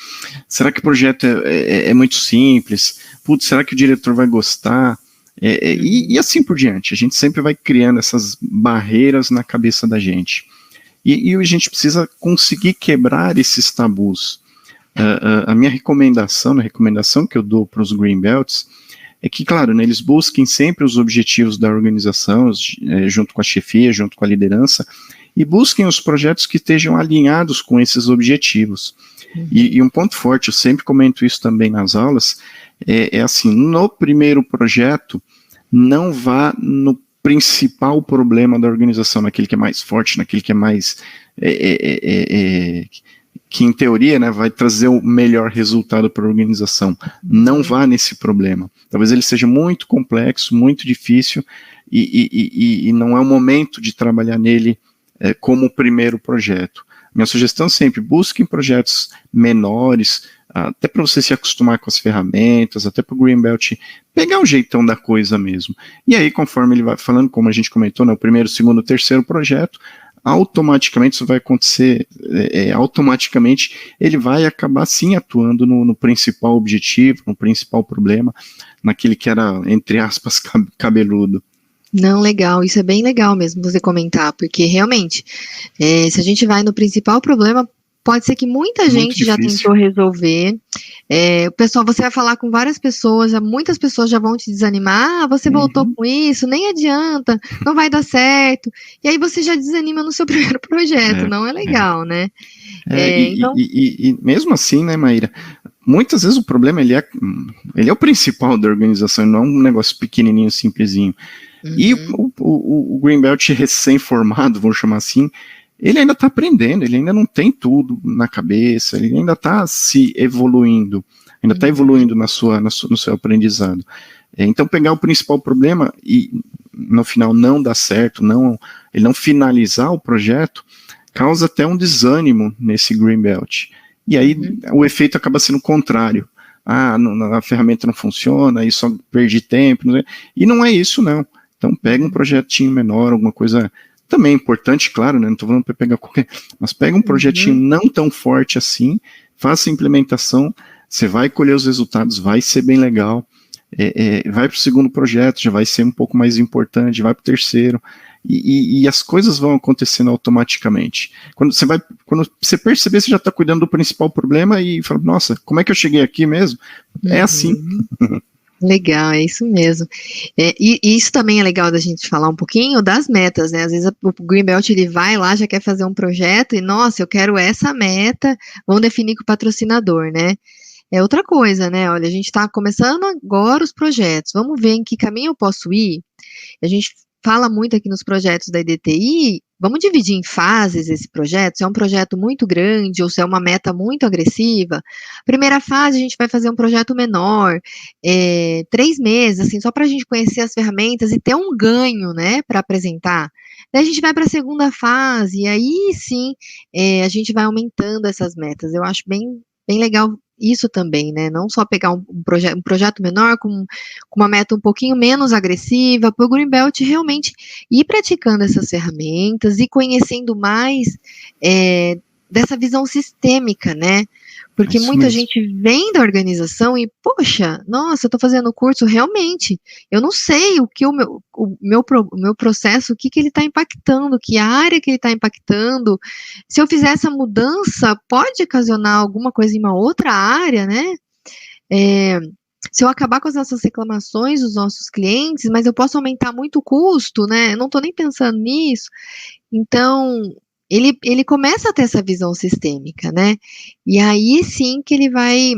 Será que o projeto é muito simples? Será que o diretor vai gostar? E assim por diante, a gente sempre vai criando essas barreiras na cabeça da gente. E a gente precisa conseguir quebrar esses tabus. A minha recomendação, a recomendação que eu dou para os Greenbelts, é que, claro, né, eles busquem sempre os objetivos da organização, junto com a chefia, junto com a liderança, e busquem os projetos que estejam alinhados com esses objetivos. E um ponto forte, eu sempre comento isso também nas aulas, assim, no primeiro projeto, não vá no principal problema da organização, naquele que é mais forte, naquele que é mais, que em teoria, né, vai trazer o melhor resultado para a organização. Não vá nesse problema. Talvez ele seja muito complexo, muito difícil, e não é o momento de trabalhar nele como o primeiro projeto. Minha sugestão sempre, busquem projetos menores, até para você se acostumar com as ferramentas, até para o Greenbelt pegar o jeitão da coisa mesmo. E aí, conforme ele vai falando, como a gente comentou, né, o primeiro, segundo, terceiro projeto, automaticamente isso vai acontecer, automaticamente ele vai acabar sim atuando no principal objetivo, no principal problema, naquele que era, entre aspas, cabeludo. Não, legal, isso é bem legal mesmo você comentar, porque realmente, se a gente vai no principal problema, pode ser que muita gente já tentou resolver, o pessoal, você vai falar com várias pessoas, muitas pessoas já vão te desanimar, você voltou com isso, nem adianta, não vai dar certo, e aí você já desanima no seu primeiro projeto, não é legal, né? Então... e mesmo assim, né, Maíra, muitas vezes o problema, ele é o principal da organização, não é um negócio pequenininho, simplesinho. E o Greenbelt recém-formado, vamos chamar assim, ele ainda está aprendendo, ele ainda não tem tudo na cabeça, ele ainda está se evoluindo, ainda está evoluindo no seu aprendizado. Então, pegar o principal problema e no final não dar certo, ele não finalizar o projeto, causa até um desânimo nesse Greenbelt. E aí o efeito acaba sendo o contrário. A ferramenta não funciona, aí só perdi tempo, e não é isso não. Então pega um projetinho menor, alguma coisa também é importante, claro, né, não estou falando para pegar qualquer, mas pega um projetinho não tão forte assim, faça a implementação, você vai colher os resultados, vai ser bem legal, vai para o segundo projeto, já vai ser um pouco mais importante, vai para o terceiro, e as coisas vão acontecendo automaticamente. Quando você perceber, você já está cuidando do principal problema e fala, nossa, como é que eu cheguei aqui mesmo? É assim. Legal, é isso mesmo. E isso também é legal da gente falar um pouquinho das metas, né? Às vezes o Greenbelt, ele vai lá, já quer fazer um projeto e, nossa, eu quero essa meta, vamos definir com o patrocinador, né? É outra coisa, né? Olha, a gente está começando agora os projetos, vamos ver em que caminho eu posso ir. A gente fala muito aqui nos projetos da EDTI, vamos dividir em fases esse projeto, se é um projeto muito grande ou se é uma meta muito agressiva. Primeira fase, a gente vai fazer um projeto menor, 3 meses, assim, só para a gente conhecer as ferramentas e ter um ganho, né, para apresentar. Daí a gente vai para a segunda fase, e aí sim, a gente vai aumentando essas metas. Eu acho bem legal isso também, né? Não só pegar um projeto menor com uma meta um pouquinho menos agressiva, para o Greenbelt realmente ir praticando essas ferramentas e conhecendo mais dessa visão sistêmica, né? Porque muita gente vem da organização e, poxa, nossa, eu estou fazendo o curso, realmente, eu não sei o que o meu processo, o que ele está impactando, que área que ele está impactando. Se eu fizer essa mudança, pode ocasionar alguma coisa em uma outra área, né? Se eu acabar com as nossas reclamações dos nossos clientes, mas eu posso aumentar muito o custo, né? Eu não estou nem pensando nisso. Então, ele começa a ter essa visão sistêmica, né? E aí sim que ele vai,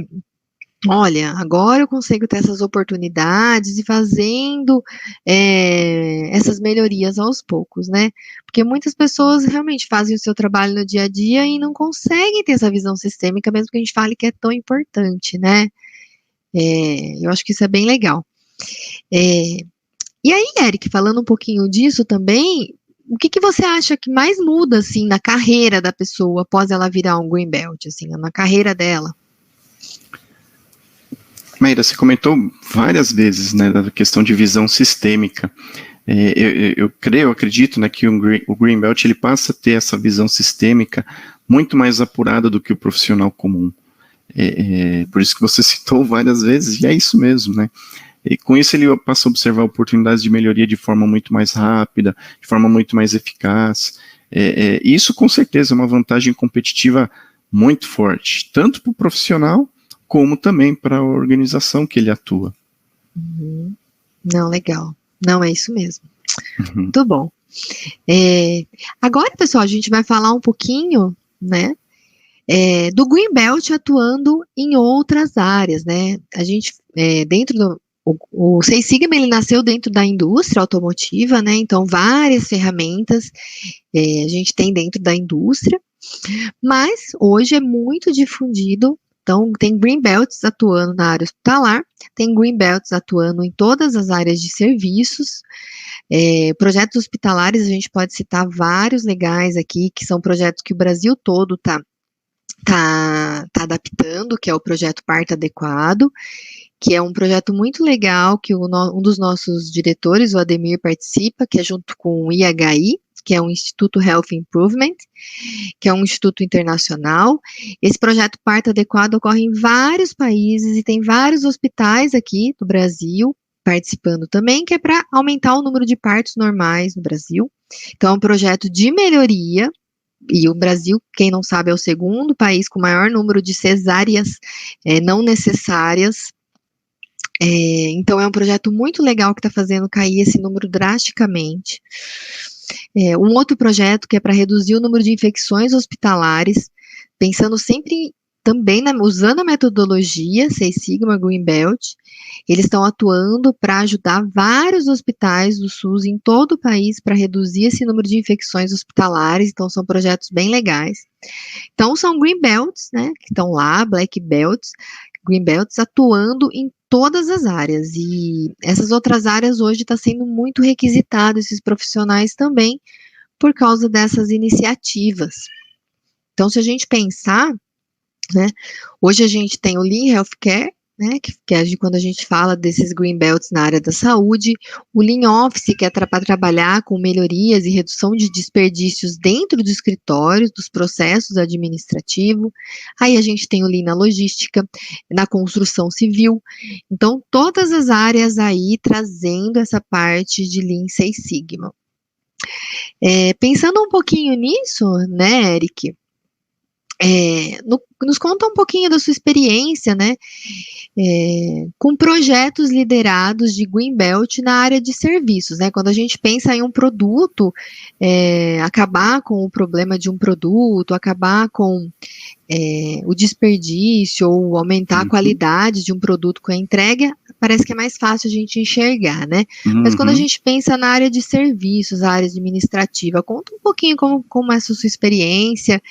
olha, agora eu consigo ter essas oportunidades e fazendo essas melhorias aos poucos, né? Porque muitas pessoas realmente fazem o seu trabalho no dia a dia e não conseguem ter essa visão sistêmica, mesmo que a gente fale que é tão importante, né? Eu acho que isso é bem legal. E aí, Eric, falando um pouquinho disso também, o que você acha que mais muda, assim, na carreira da pessoa após ela virar um Green Belt, assim, na carreira dela? Maíra, você comentou várias vezes, né, da questão de visão sistêmica. Eu acredito, né, que o Green Belt, ele passa a ter essa visão sistêmica muito mais apurada do que o profissional comum. Por isso que você citou várias vezes, e é isso mesmo, né? E com isso ele passa a observar oportunidades de melhoria de forma muito mais rápida, de forma muito mais eficaz. Isso com certeza é uma vantagem competitiva muito forte, tanto para o profissional, como também para a organização que ele atua. Não, legal. Não, é isso mesmo. Muito bom. Agora, pessoal, a gente vai falar um pouquinho, né, do Green Belt atuando em outras áreas, né? A gente, dentro do o Six Sigma, ele nasceu dentro da indústria automotiva, né? Então, várias ferramentas a gente tem dentro da indústria, mas hoje é muito difundido. Então, tem Green Belts atuando na área hospitalar, tem Green Belts atuando em todas as áreas de serviços. Projetos hospitalares, a gente pode citar vários legais aqui, que são projetos que o Brasil todo está adaptando, que é o projeto Parto Adequado, que é um projeto muito legal, que um dos nossos diretores, o Ademir, participa, que é junto com o IHI, que é o Instituto Health Improvement, que é um instituto internacional. Esse projeto Parto Adequado ocorre em vários países e tem vários hospitais aqui do Brasil participando também, que é para aumentar o número de partos normais no Brasil. Então, é um projeto de melhoria, e o Brasil, quem não sabe, é o segundo país com maior número de cesáreas não necessárias. Então, é um projeto muito legal que está fazendo cair esse número drasticamente. Um outro projeto que é para reduzir o número de infecções hospitalares, pensando sempre também usando a metodologia Six Sigma Green Belt. Eles estão atuando para ajudar vários hospitais do SUS em todo o país para reduzir esse número de infecções hospitalares. Então, são projetos bem legais. Então, são Green Belts, né, que estão lá, Black Belts, Green Belts atuando em todas as áreas, e essas outras áreas hoje está sendo muito requisitado esses profissionais também por causa dessas iniciativas. Então, se a gente pensar, né, hoje a gente tem o Lean Healthcare, né, que é quando a gente fala desses green belts na área da saúde, o Lean Office, que é para trabalhar com melhorias e redução de desperdícios dentro do escritório, dos processos administrativos. Aí a gente tem o Lean na logística, na construção civil. Então, todas as áreas aí trazendo essa parte de Lean Six Sigma. Pensando um pouquinho nisso, né, Eric, nos conta um pouquinho da sua experiência, né, com projetos liderados de Green Belt na área de serviços, né, quando a gente pensa em um produto, acabar com o problema de um produto, acabar com o desperdício ou aumentar a qualidade de um produto com a entrega, parece que é mais fácil a gente enxergar, né? Mas quando a gente pensa na área de serviços, a área administrativa, conta um pouquinho como é a sua experiência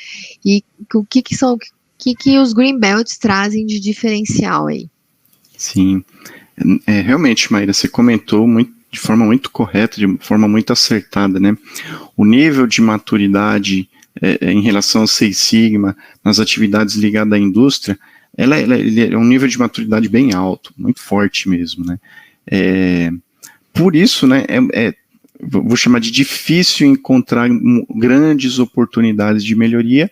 e o que os Green Belts trazem de diferencial aí. Sim, realmente, Maíra, você comentou de forma muito correta, de forma muito acertada, né? O nível de maturidade em relação ao Six Sigma, nas atividades ligadas à indústria, ele é um nível de maturidade bem alto, muito forte mesmo, né? Por isso, né, vou chamar de difícil encontrar grandes oportunidades de melhoria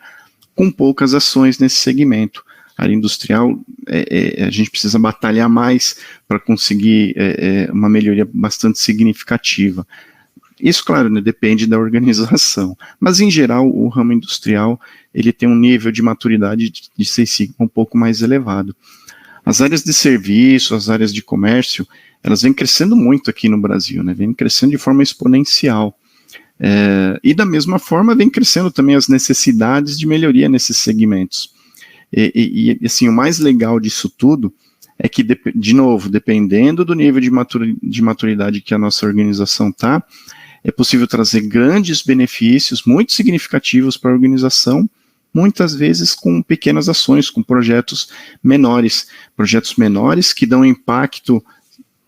com poucas ações nesse segmento. A área industrial, a gente precisa batalhar mais para conseguir uma melhoria bastante significativa. Isso, claro, né, depende da organização, mas em geral o ramo industrial ele tem um nível de maturidade de Six Sigma um pouco mais elevado. As áreas de serviço, as áreas de comércio, elas vêm crescendo muito aqui no Brasil, né, vêm crescendo de forma exponencial. E da mesma forma vem crescendo também as necessidades de melhoria nesses segmentos. E assim, o mais legal disso tudo é que, de novo, dependendo do nível de maturidade que a nossa organização está, é possível trazer grandes benefícios, muito significativos para a organização, muitas vezes com pequenas ações, com projetos menores que dão impacto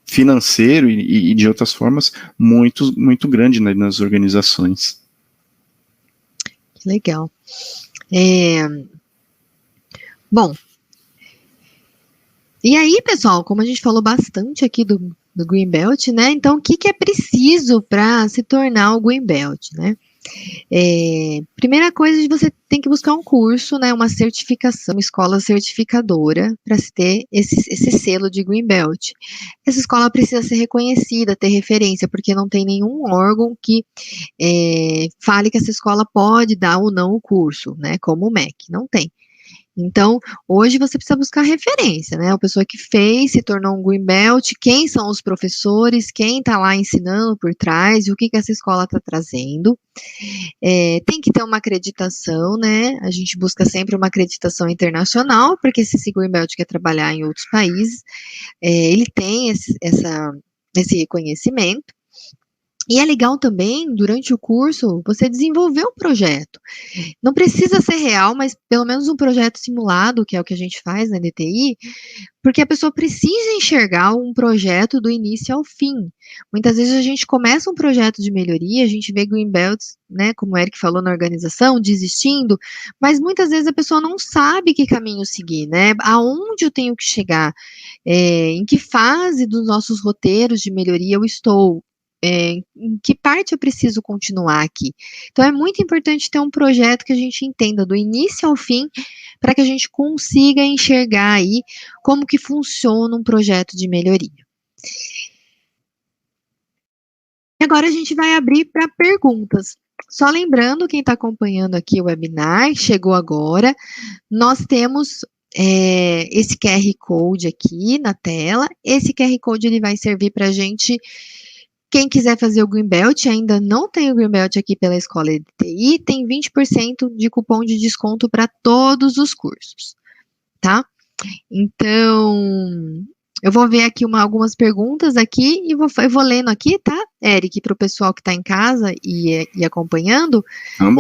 financeiro e de outras formas muito, muito grande, né, nas organizações. Legal. Bom, e aí, pessoal, como a gente falou bastante aqui do Green Belt, né? Então, o que é preciso para se tornar o Green Belt, né? Primeira coisa, você tem que buscar um curso, né? Uma certificação, uma escola certificadora para se ter esse selo de Green Belt. Essa escola precisa ser reconhecida, ter referência, porque não tem nenhum órgão que fale que essa escola pode dar ou não o curso, né? Como o MEC, não tem. Então, hoje você precisa buscar referência, né? A pessoa que fez, se tornou um Green Belt, quem são os professores, quem está lá ensinando por trás, e o que essa escola está trazendo. Tem que ter uma acreditação, né? A gente busca sempre uma acreditação internacional, porque se esse Green Belt quer trabalhar em outros países, ele tem esse reconhecimento. E é legal também, durante o curso, você desenvolver um projeto. Não precisa ser real, mas pelo menos um projeto simulado, que é o que a gente faz na DTI, porque a pessoa precisa enxergar um projeto do início ao fim. Muitas vezes a gente começa um projeto de melhoria, a gente vê Green Belts, né, como o Eric falou na organização, desistindo, mas muitas vezes a pessoa não sabe que caminho seguir, né? Aonde eu tenho que chegar? Em que fase dos nossos roteiros de melhoria eu estou? Em que parte eu preciso continuar aqui? Então, é muito importante ter um projeto que a gente entenda do início ao fim, para que a gente consiga enxergar aí como que funciona um projeto de melhoria. E agora a gente vai abrir para perguntas. Só lembrando, quem está acompanhando aqui o webinar, chegou agora, nós temos esse QR Code aqui na tela. Esse QR Code ele vai servir para a gente. Quem quiser fazer o Green Belt, ainda não tem o Green Belt aqui pela Escola de TI, tem 20% de cupom de desconto para todos os cursos, tá? Então, eu vou ver aqui algumas perguntas aqui e eu vou lendo aqui, tá, Eric, para o pessoal que está em casa e acompanhando,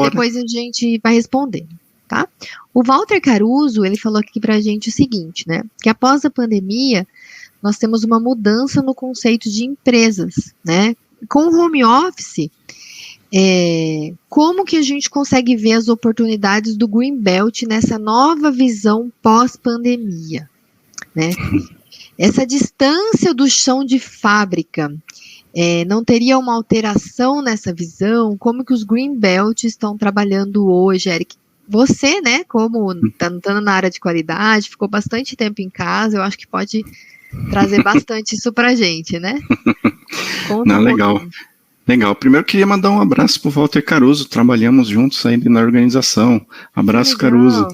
depois a gente vai respondendo, tá? O Walter Caruso, ele falou aqui para a gente o seguinte, né, que após a pandemia, nós temos uma mudança no conceito de empresas, né? Com o home office, como que a gente consegue ver as oportunidades do Green Belt nessa nova visão pós-pandemia? né? Essa distância do chão de fábrica, não teria uma alteração nessa visão? Como que os Green Belt estão trabalhando hoje, Eric? Você, né, como estando na área de qualidade, ficou bastante tempo em casa, eu acho que pode trazer bastante isso pra gente, né? Conta Legal. Legal. Primeiro, queria mandar um abraço para o Walter Caruso. Trabalhamos juntos ainda na organização. Abraço, Caruso.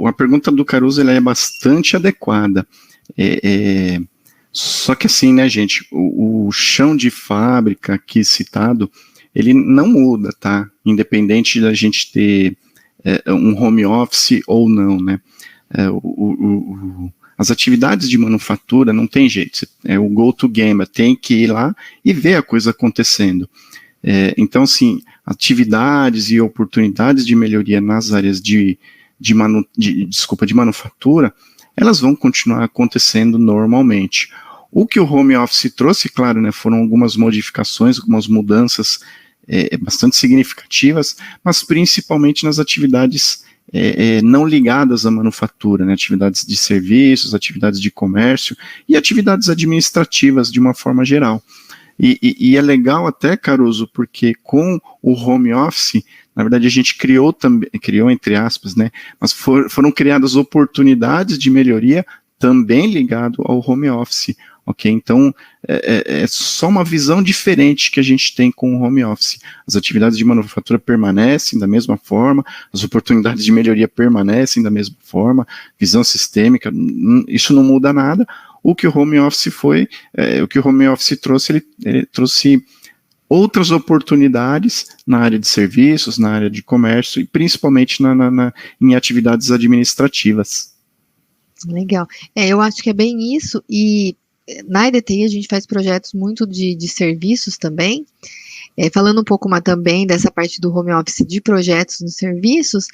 A pergunta do Caruso ela é bastante adequada. Só que assim, né, gente, o chão de fábrica aqui citado, ele não muda, tá? Independente da gente ter um home office ou não, né? As atividades de manufatura não tem jeito, é o go-to-gamer, tem que ir lá e ver a coisa acontecendo. Então, assim, atividades e oportunidades de melhoria nas áreas de manufatura, elas vão continuar acontecendo normalmente. O que o home office trouxe, claro, né, foram algumas modificações, algumas mudanças bastante significativas, mas principalmente nas atividades não ligadas à manufatura, né, atividades de serviços, atividades de comércio e atividades administrativas de uma forma geral. E é legal até, Caruso, porque com o home office, na verdade a gente criou entre aspas, né, mas foram criadas oportunidades de melhoria também ligado ao home office, ok? Então, é só uma visão diferente que a gente tem com o home office. As atividades de manufatura permanecem da mesma forma, as oportunidades de melhoria permanecem da mesma forma, visão sistêmica, isso não muda nada. O que o home office trouxe, ele trouxe outras oportunidades na área de serviços, na área de comércio e principalmente em atividades administrativas. Legal. Eu acho que é bem isso, e na EDTI a gente faz projetos muito de serviços também, falando um pouco mais também dessa parte do home office de projetos nos serviços,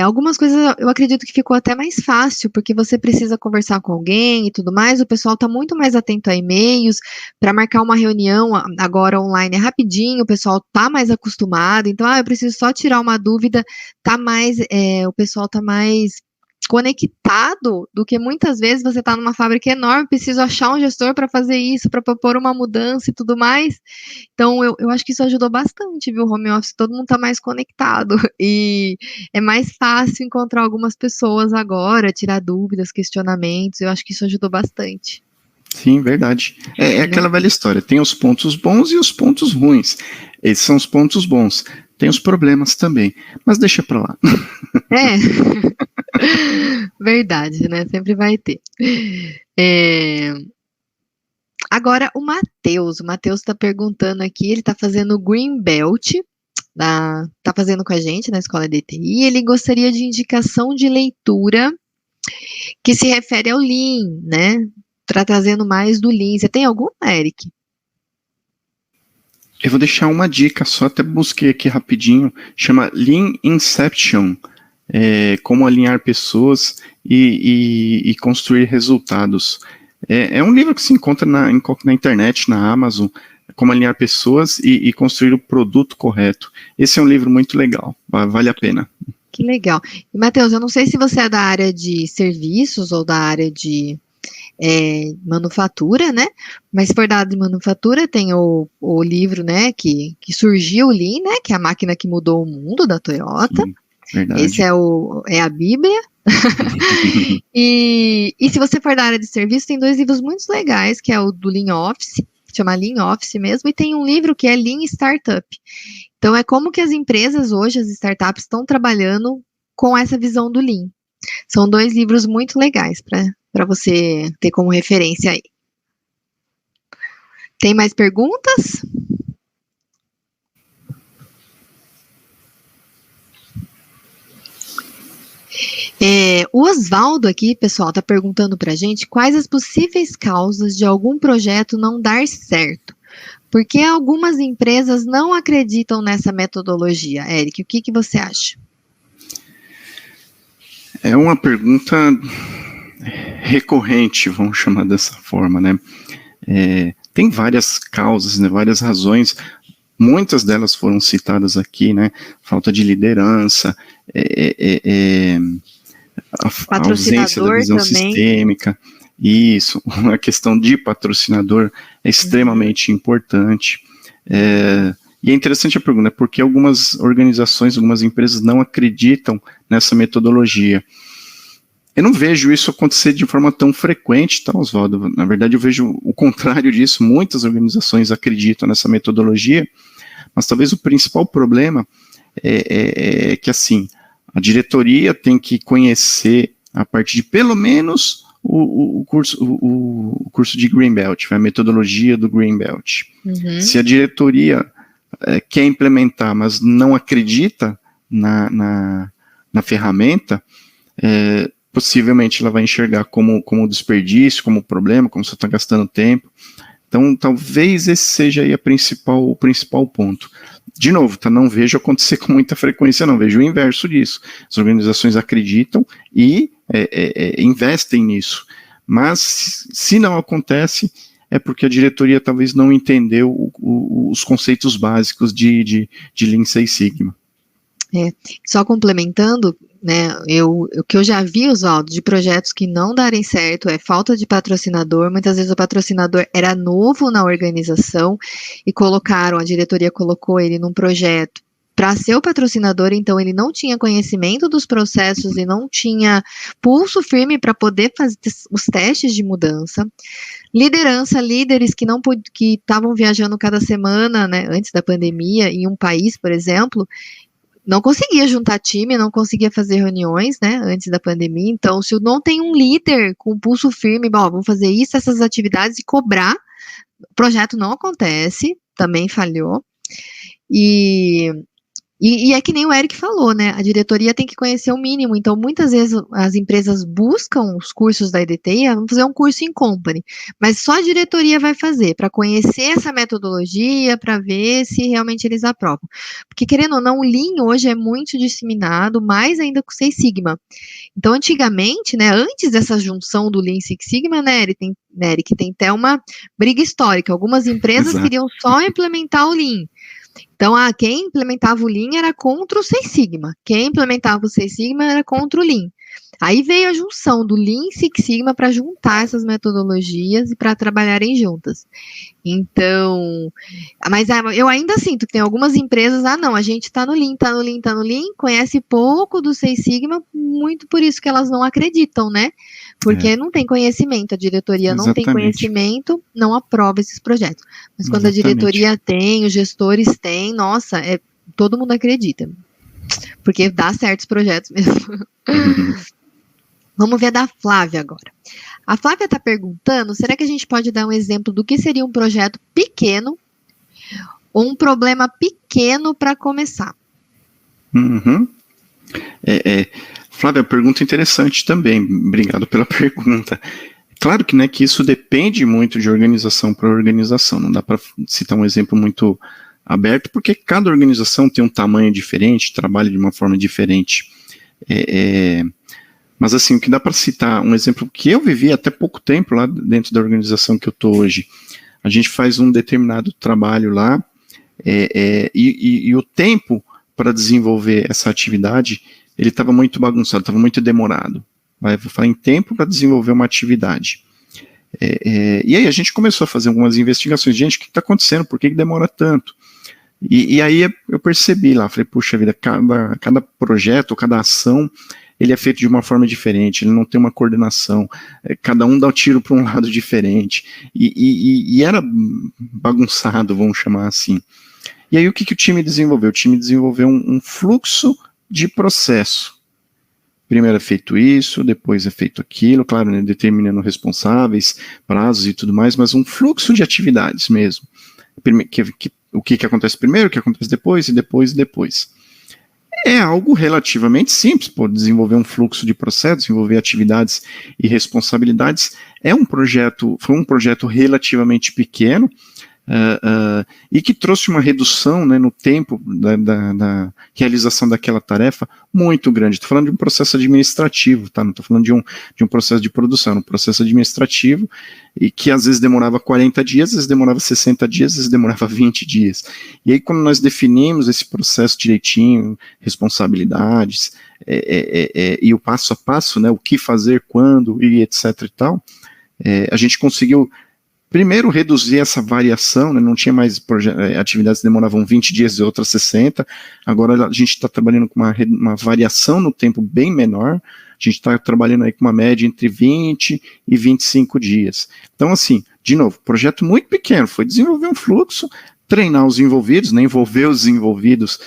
algumas coisas eu acredito que ficou até mais fácil, porque você precisa conversar com alguém e tudo mais, o pessoal está muito mais atento a e-mails, para marcar uma reunião agora online é rapidinho, o pessoal está mais acostumado, então eu preciso só tirar uma dúvida, o pessoal está mais conectado do que muitas vezes você está numa fábrica enorme, preciso achar um gestor para fazer isso, para propor uma mudança e tudo mais. Então, eu acho que isso ajudou bastante, viu? O home office, todo mundo está mais conectado e é mais fácil encontrar algumas pessoas agora, tirar dúvidas, questionamentos. Eu acho que isso ajudou bastante. Sim, verdade. É aquela velha história, tem os pontos bons e os pontos ruins. Esses são os pontos bons. Tem os problemas também, mas deixa para lá. Verdade, né? Sempre vai ter. Agora, o Matheus está perguntando aqui, ele está fazendo Green Belt, está fazendo com a gente na Escola EDTI, e ele gostaria de indicação de leitura que se refere ao Lean, né? Trazendo mais do Lean. Você tem algum, Eric? Eu vou deixar uma dica, só até busquei aqui rapidinho, chama Lean Inception, como alinhar pessoas e construir resultados. É um livro que se encontra na internet, na Amazon, como alinhar pessoas e construir o produto correto. Esse é um livro muito legal, vale a pena. Que legal. E, Matheus, eu não sei se você é da área de serviços ou da área de manufatura, né? Mas se for da área de manufatura, tem o livro, né, que surgiu o Lean, né, que é a máquina que mudou o mundo, da Toyota. Sim, verdade. Esse é a Bíblia. E se você for da área de serviço, tem 2 livros muito legais, que é o do Lean Office, chama Lean Office mesmo, e tem um livro que é Lean Startup. Então, é como que as empresas hoje, as startups, estão trabalhando com essa visão do Lean. São 2 livros muito legais para você ter como referência aí. Tem mais perguntas? O Oswaldo aqui, pessoal, está perguntando para a gente quais as possíveis causas de algum projeto não dar certo. Porque algumas empresas não acreditam nessa metodologia. Eric, o que você acha? É uma pergunta recorrente, vamos chamar dessa forma, né? Tem várias causas, né, várias razões, muitas delas foram citadas aqui, né? Falta de liderança, a ausência da visão também. Sistêmica, isso, a questão de patrocinador é extremamente importante. E é interessante a pergunta, porque algumas organizações, algumas empresas não acreditam nessa metodologia. Eu não vejo isso acontecer de forma tão frequente, tá, Oswaldo? Na verdade, eu vejo o contrário disso. Muitas organizações acreditam nessa metodologia, mas talvez o principal problema é que, assim, a diretoria tem que conhecer, a partir de pelo menos o curso de Greenbelt, a metodologia do Greenbelt. Uhum. Se a diretoria quer implementar, mas não acredita na ferramenta, possivelmente ela vai enxergar como desperdício, como problema, como você está gastando tempo. Então, talvez esse seja aí o principal ponto. De novo, não vejo acontecer com muita frequência, não, vejo o inverso disso. As organizações acreditam e investem nisso. Mas, se não acontece, é porque a diretoria talvez não entendeu os conceitos básicos de Lean Six Sigma. Só complementando, né, o que eu já vi, Oswaldo, de projetos que não darem certo é falta de patrocinador. Muitas vezes o patrocinador era novo na organização e a diretoria colocou ele num projeto para ser o patrocinador, então ele não tinha conhecimento dos processos e não tinha pulso firme para poder fazer os testes de mudança. Liderança, líderes que estavam viajando cada semana, né, antes da pandemia, em um país, por exemplo, não conseguia juntar time, não conseguia fazer reuniões, né, antes da pandemia. Então, se não tem um líder com pulso firme, vamos fazer isso, essas atividades e cobrar, o projeto não acontece, também falhou. E é que nem o Eric falou, né, a diretoria tem que conhecer o mínimo. Então, muitas vezes as empresas buscam os cursos da EDT, vamos fazer um curso em company, mas só a diretoria vai fazer, para conhecer essa metodologia, para ver se realmente eles aprovam. Porque, querendo ou não, o Lean hoje é muito disseminado, mais ainda com o Six Sigma. Então, antigamente, né, antes dessa junção do Lean Six Sigma, né, Eric, tem até uma briga histórica. Algumas empresas queriam só implementar o Lean. Então, quem implementava o Lean era contra o Six Sigma. Quem implementava o Six Sigma era contra o Lean. Aí veio a junção do Lean e Six Sigma para juntar essas metodologias e para trabalharem juntas. Então, mas eu ainda sinto que tem algumas empresas, não, a gente está no Lean, conhece pouco do Six Sigma, muito por isso que elas não acreditam, né? Porque não tem conhecimento, a diretoria não tem conhecimento, não aprova esses projetos. Mas quando a diretoria tem, os gestores têm, nossa, todo mundo acredita. Porque dá certos projetos mesmo. Vamos ver da Flávia agora. A Flávia está perguntando, será que a gente pode dar um exemplo do que seria um projeto pequeno ou um problema pequeno para começar? Flávia, pergunta interessante também, obrigado pela pergunta. Claro que, né, que isso depende muito de organização para organização, não dá para citar um exemplo muito aberto, porque cada organização tem um tamanho diferente, trabalha de uma forma diferente. Mas assim, o que dá para citar, um exemplo que eu vivi até pouco tempo lá dentro da organização que eu estou hoje, a gente faz um determinado trabalho lá, e o tempo para desenvolver essa atividade, ele estava muito bagunçado, estava muito demorado. Vou falar em tempo para desenvolver uma atividade. E aí a gente começou a fazer algumas investigações. Gente, o que está acontecendo? Por que demora tanto? E aí eu percebi lá, falei, puxa vida, cada projeto, cada ação, ele é feito de uma forma diferente, ele não tem uma coordenação, cada um dá o tiro para um lado diferente, e era bagunçado, vamos chamar assim. E aí o que o time desenvolveu? O time desenvolveu um fluxo de processo. Primeiro é feito isso, depois é feito aquilo, claro, né, determinando responsáveis, prazos e tudo mais, mas um fluxo de atividades mesmo. O que acontece primeiro, o que acontece depois, e depois, e depois. É algo relativamente simples, desenvolver um fluxo de processo, desenvolver atividades e responsabilidades. Foi um projeto relativamente pequeno, e que trouxe uma redução, né, no tempo da realização daquela tarefa muito grande. Estou falando de um processo administrativo, tá? Não estou falando de um processo de produção, um processo administrativo, e que às vezes demorava 40 dias, às vezes demorava 60 dias, às vezes demorava 20 dias. E aí, quando nós definimos esse processo direitinho, responsabilidades, e o passo a passo, né, o que fazer, quando, e etc e tal, a gente conseguiu primeiro reduzir essa variação, né, não tinha mais atividades que demoravam 20 dias e outras 60, agora a gente está trabalhando com uma variação no tempo bem menor, a gente está trabalhando aí com uma média entre 20 e 25 dias. Então, assim, de novo, projeto muito pequeno, foi desenvolver um fluxo, treinar os envolvidos, né, envolver os envolvidos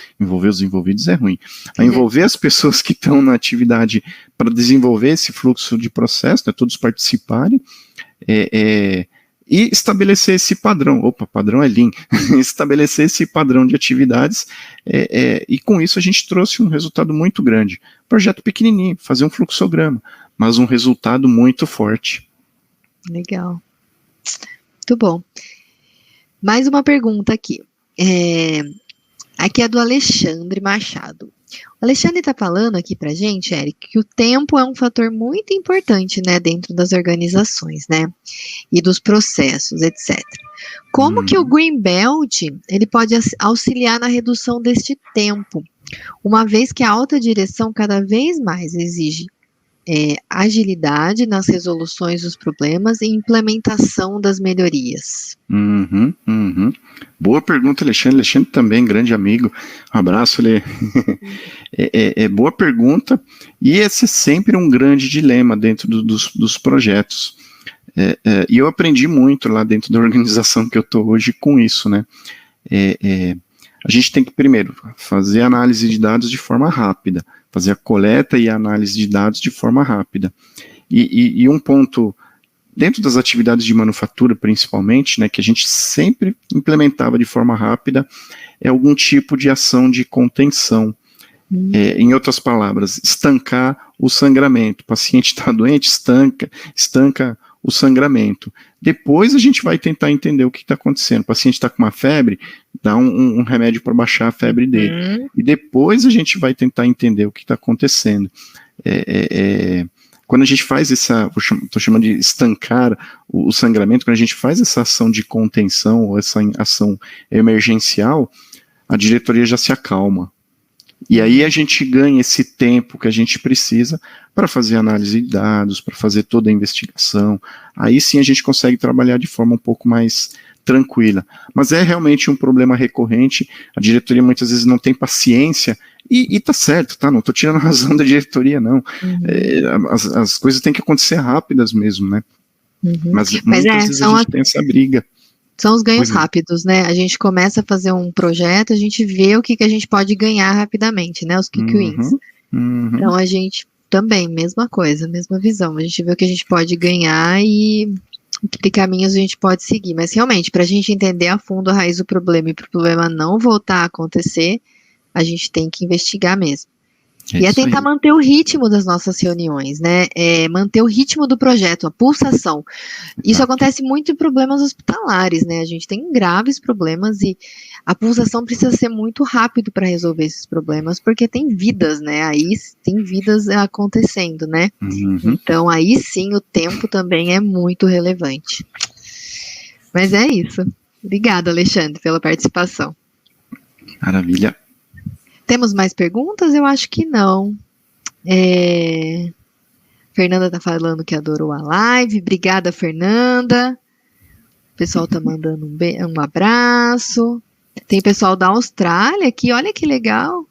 é ruim, envolver as pessoas que estão na atividade para desenvolver esse fluxo de processo, né, todos participarem, e estabelecer esse padrão, padrão é Lean, estabelecer esse padrão de atividades, e com isso a gente trouxe um resultado muito grande. Projeto pequenininho, fazer um fluxograma, mas um resultado muito forte. Legal. Muito bom. Mais uma pergunta aqui. Aqui é do Alexandre Machado. O Alexandre está falando aqui para a gente, Eric, que o tempo é um fator muito importante, né, dentro das organizações, né, e dos processos, etc. Como que o Greenbelt, ele pode auxiliar na redução deste tempo, uma vez que a alta direção cada vez mais exige agilidade nas resoluções dos problemas e implementação das melhorias? Boa pergunta, Alexandre. Alexandre também, grande amigo. Um abraço, Lê. Boa pergunta, e esse é sempre um grande dilema dentro dos projetos. E eu aprendi muito lá dentro da organização que eu estou hoje com isso, né? A gente tem que, primeiro, fazer análise de dados de forma rápida, fazer a coleta e a análise de dados de forma rápida. E um ponto, dentro das atividades de manufatura, principalmente, né, que a gente sempre implementava de forma rápida, é algum tipo de ação de contenção. Em outras palavras, estancar o sangramento. O paciente está doente, estanca o sangramento. Depois a gente vai tentar entender o que está acontecendo. O paciente está com uma febre, dá um remédio para baixar a febre dele. E depois a gente vai tentar entender o que está acontecendo. Quando a gente faz estou chamando de estancar o sangramento, quando a gente faz essa ação de contenção, ou essa ação emergencial, a diretoria já se acalma. E aí a gente ganha esse tempo que a gente precisa para fazer análise de dados, para fazer toda a investigação. Aí sim a gente consegue trabalhar de forma um pouco mais tranquila. Mas é realmente um problema recorrente, a diretoria muitas vezes não tem paciência, e tá certo, tá? Não tô tirando a razão da diretoria, não. As coisas têm que acontecer rápidas mesmo, né? Mas muitas vezes a gente tem essa briga. São os ganhos rápidos, né? A gente começa a fazer um projeto, a gente vê o que a gente pode ganhar rapidamente, né? Os quick wins. Então a gente também, mesma coisa, mesma visão. A gente vê o que a gente pode ganhar e que caminhos a gente pode seguir. Mas realmente, para a gente entender a fundo a raiz do problema e para o problema não voltar a acontecer, a gente tem que investigar mesmo. E é tentar manter o ritmo das nossas reuniões, né? Manter o ritmo do projeto, a pulsação. Isso acontece muito em problemas hospitalares, né? A gente tem graves problemas e a pulsação precisa ser muito rápido para resolver esses problemas, porque tem vidas, né? Aí tem vidas acontecendo, né? Então aí sim o tempo também é muito relevante. Mas é isso. Obrigada, Alexandre, pela participação. Maravilha. Temos mais perguntas? Eu acho que não. Fernanda está falando que adorou a live. Obrigada, Fernanda. O pessoal está mandando um abraço. Tem pessoal da Austrália aqui, olha que legal.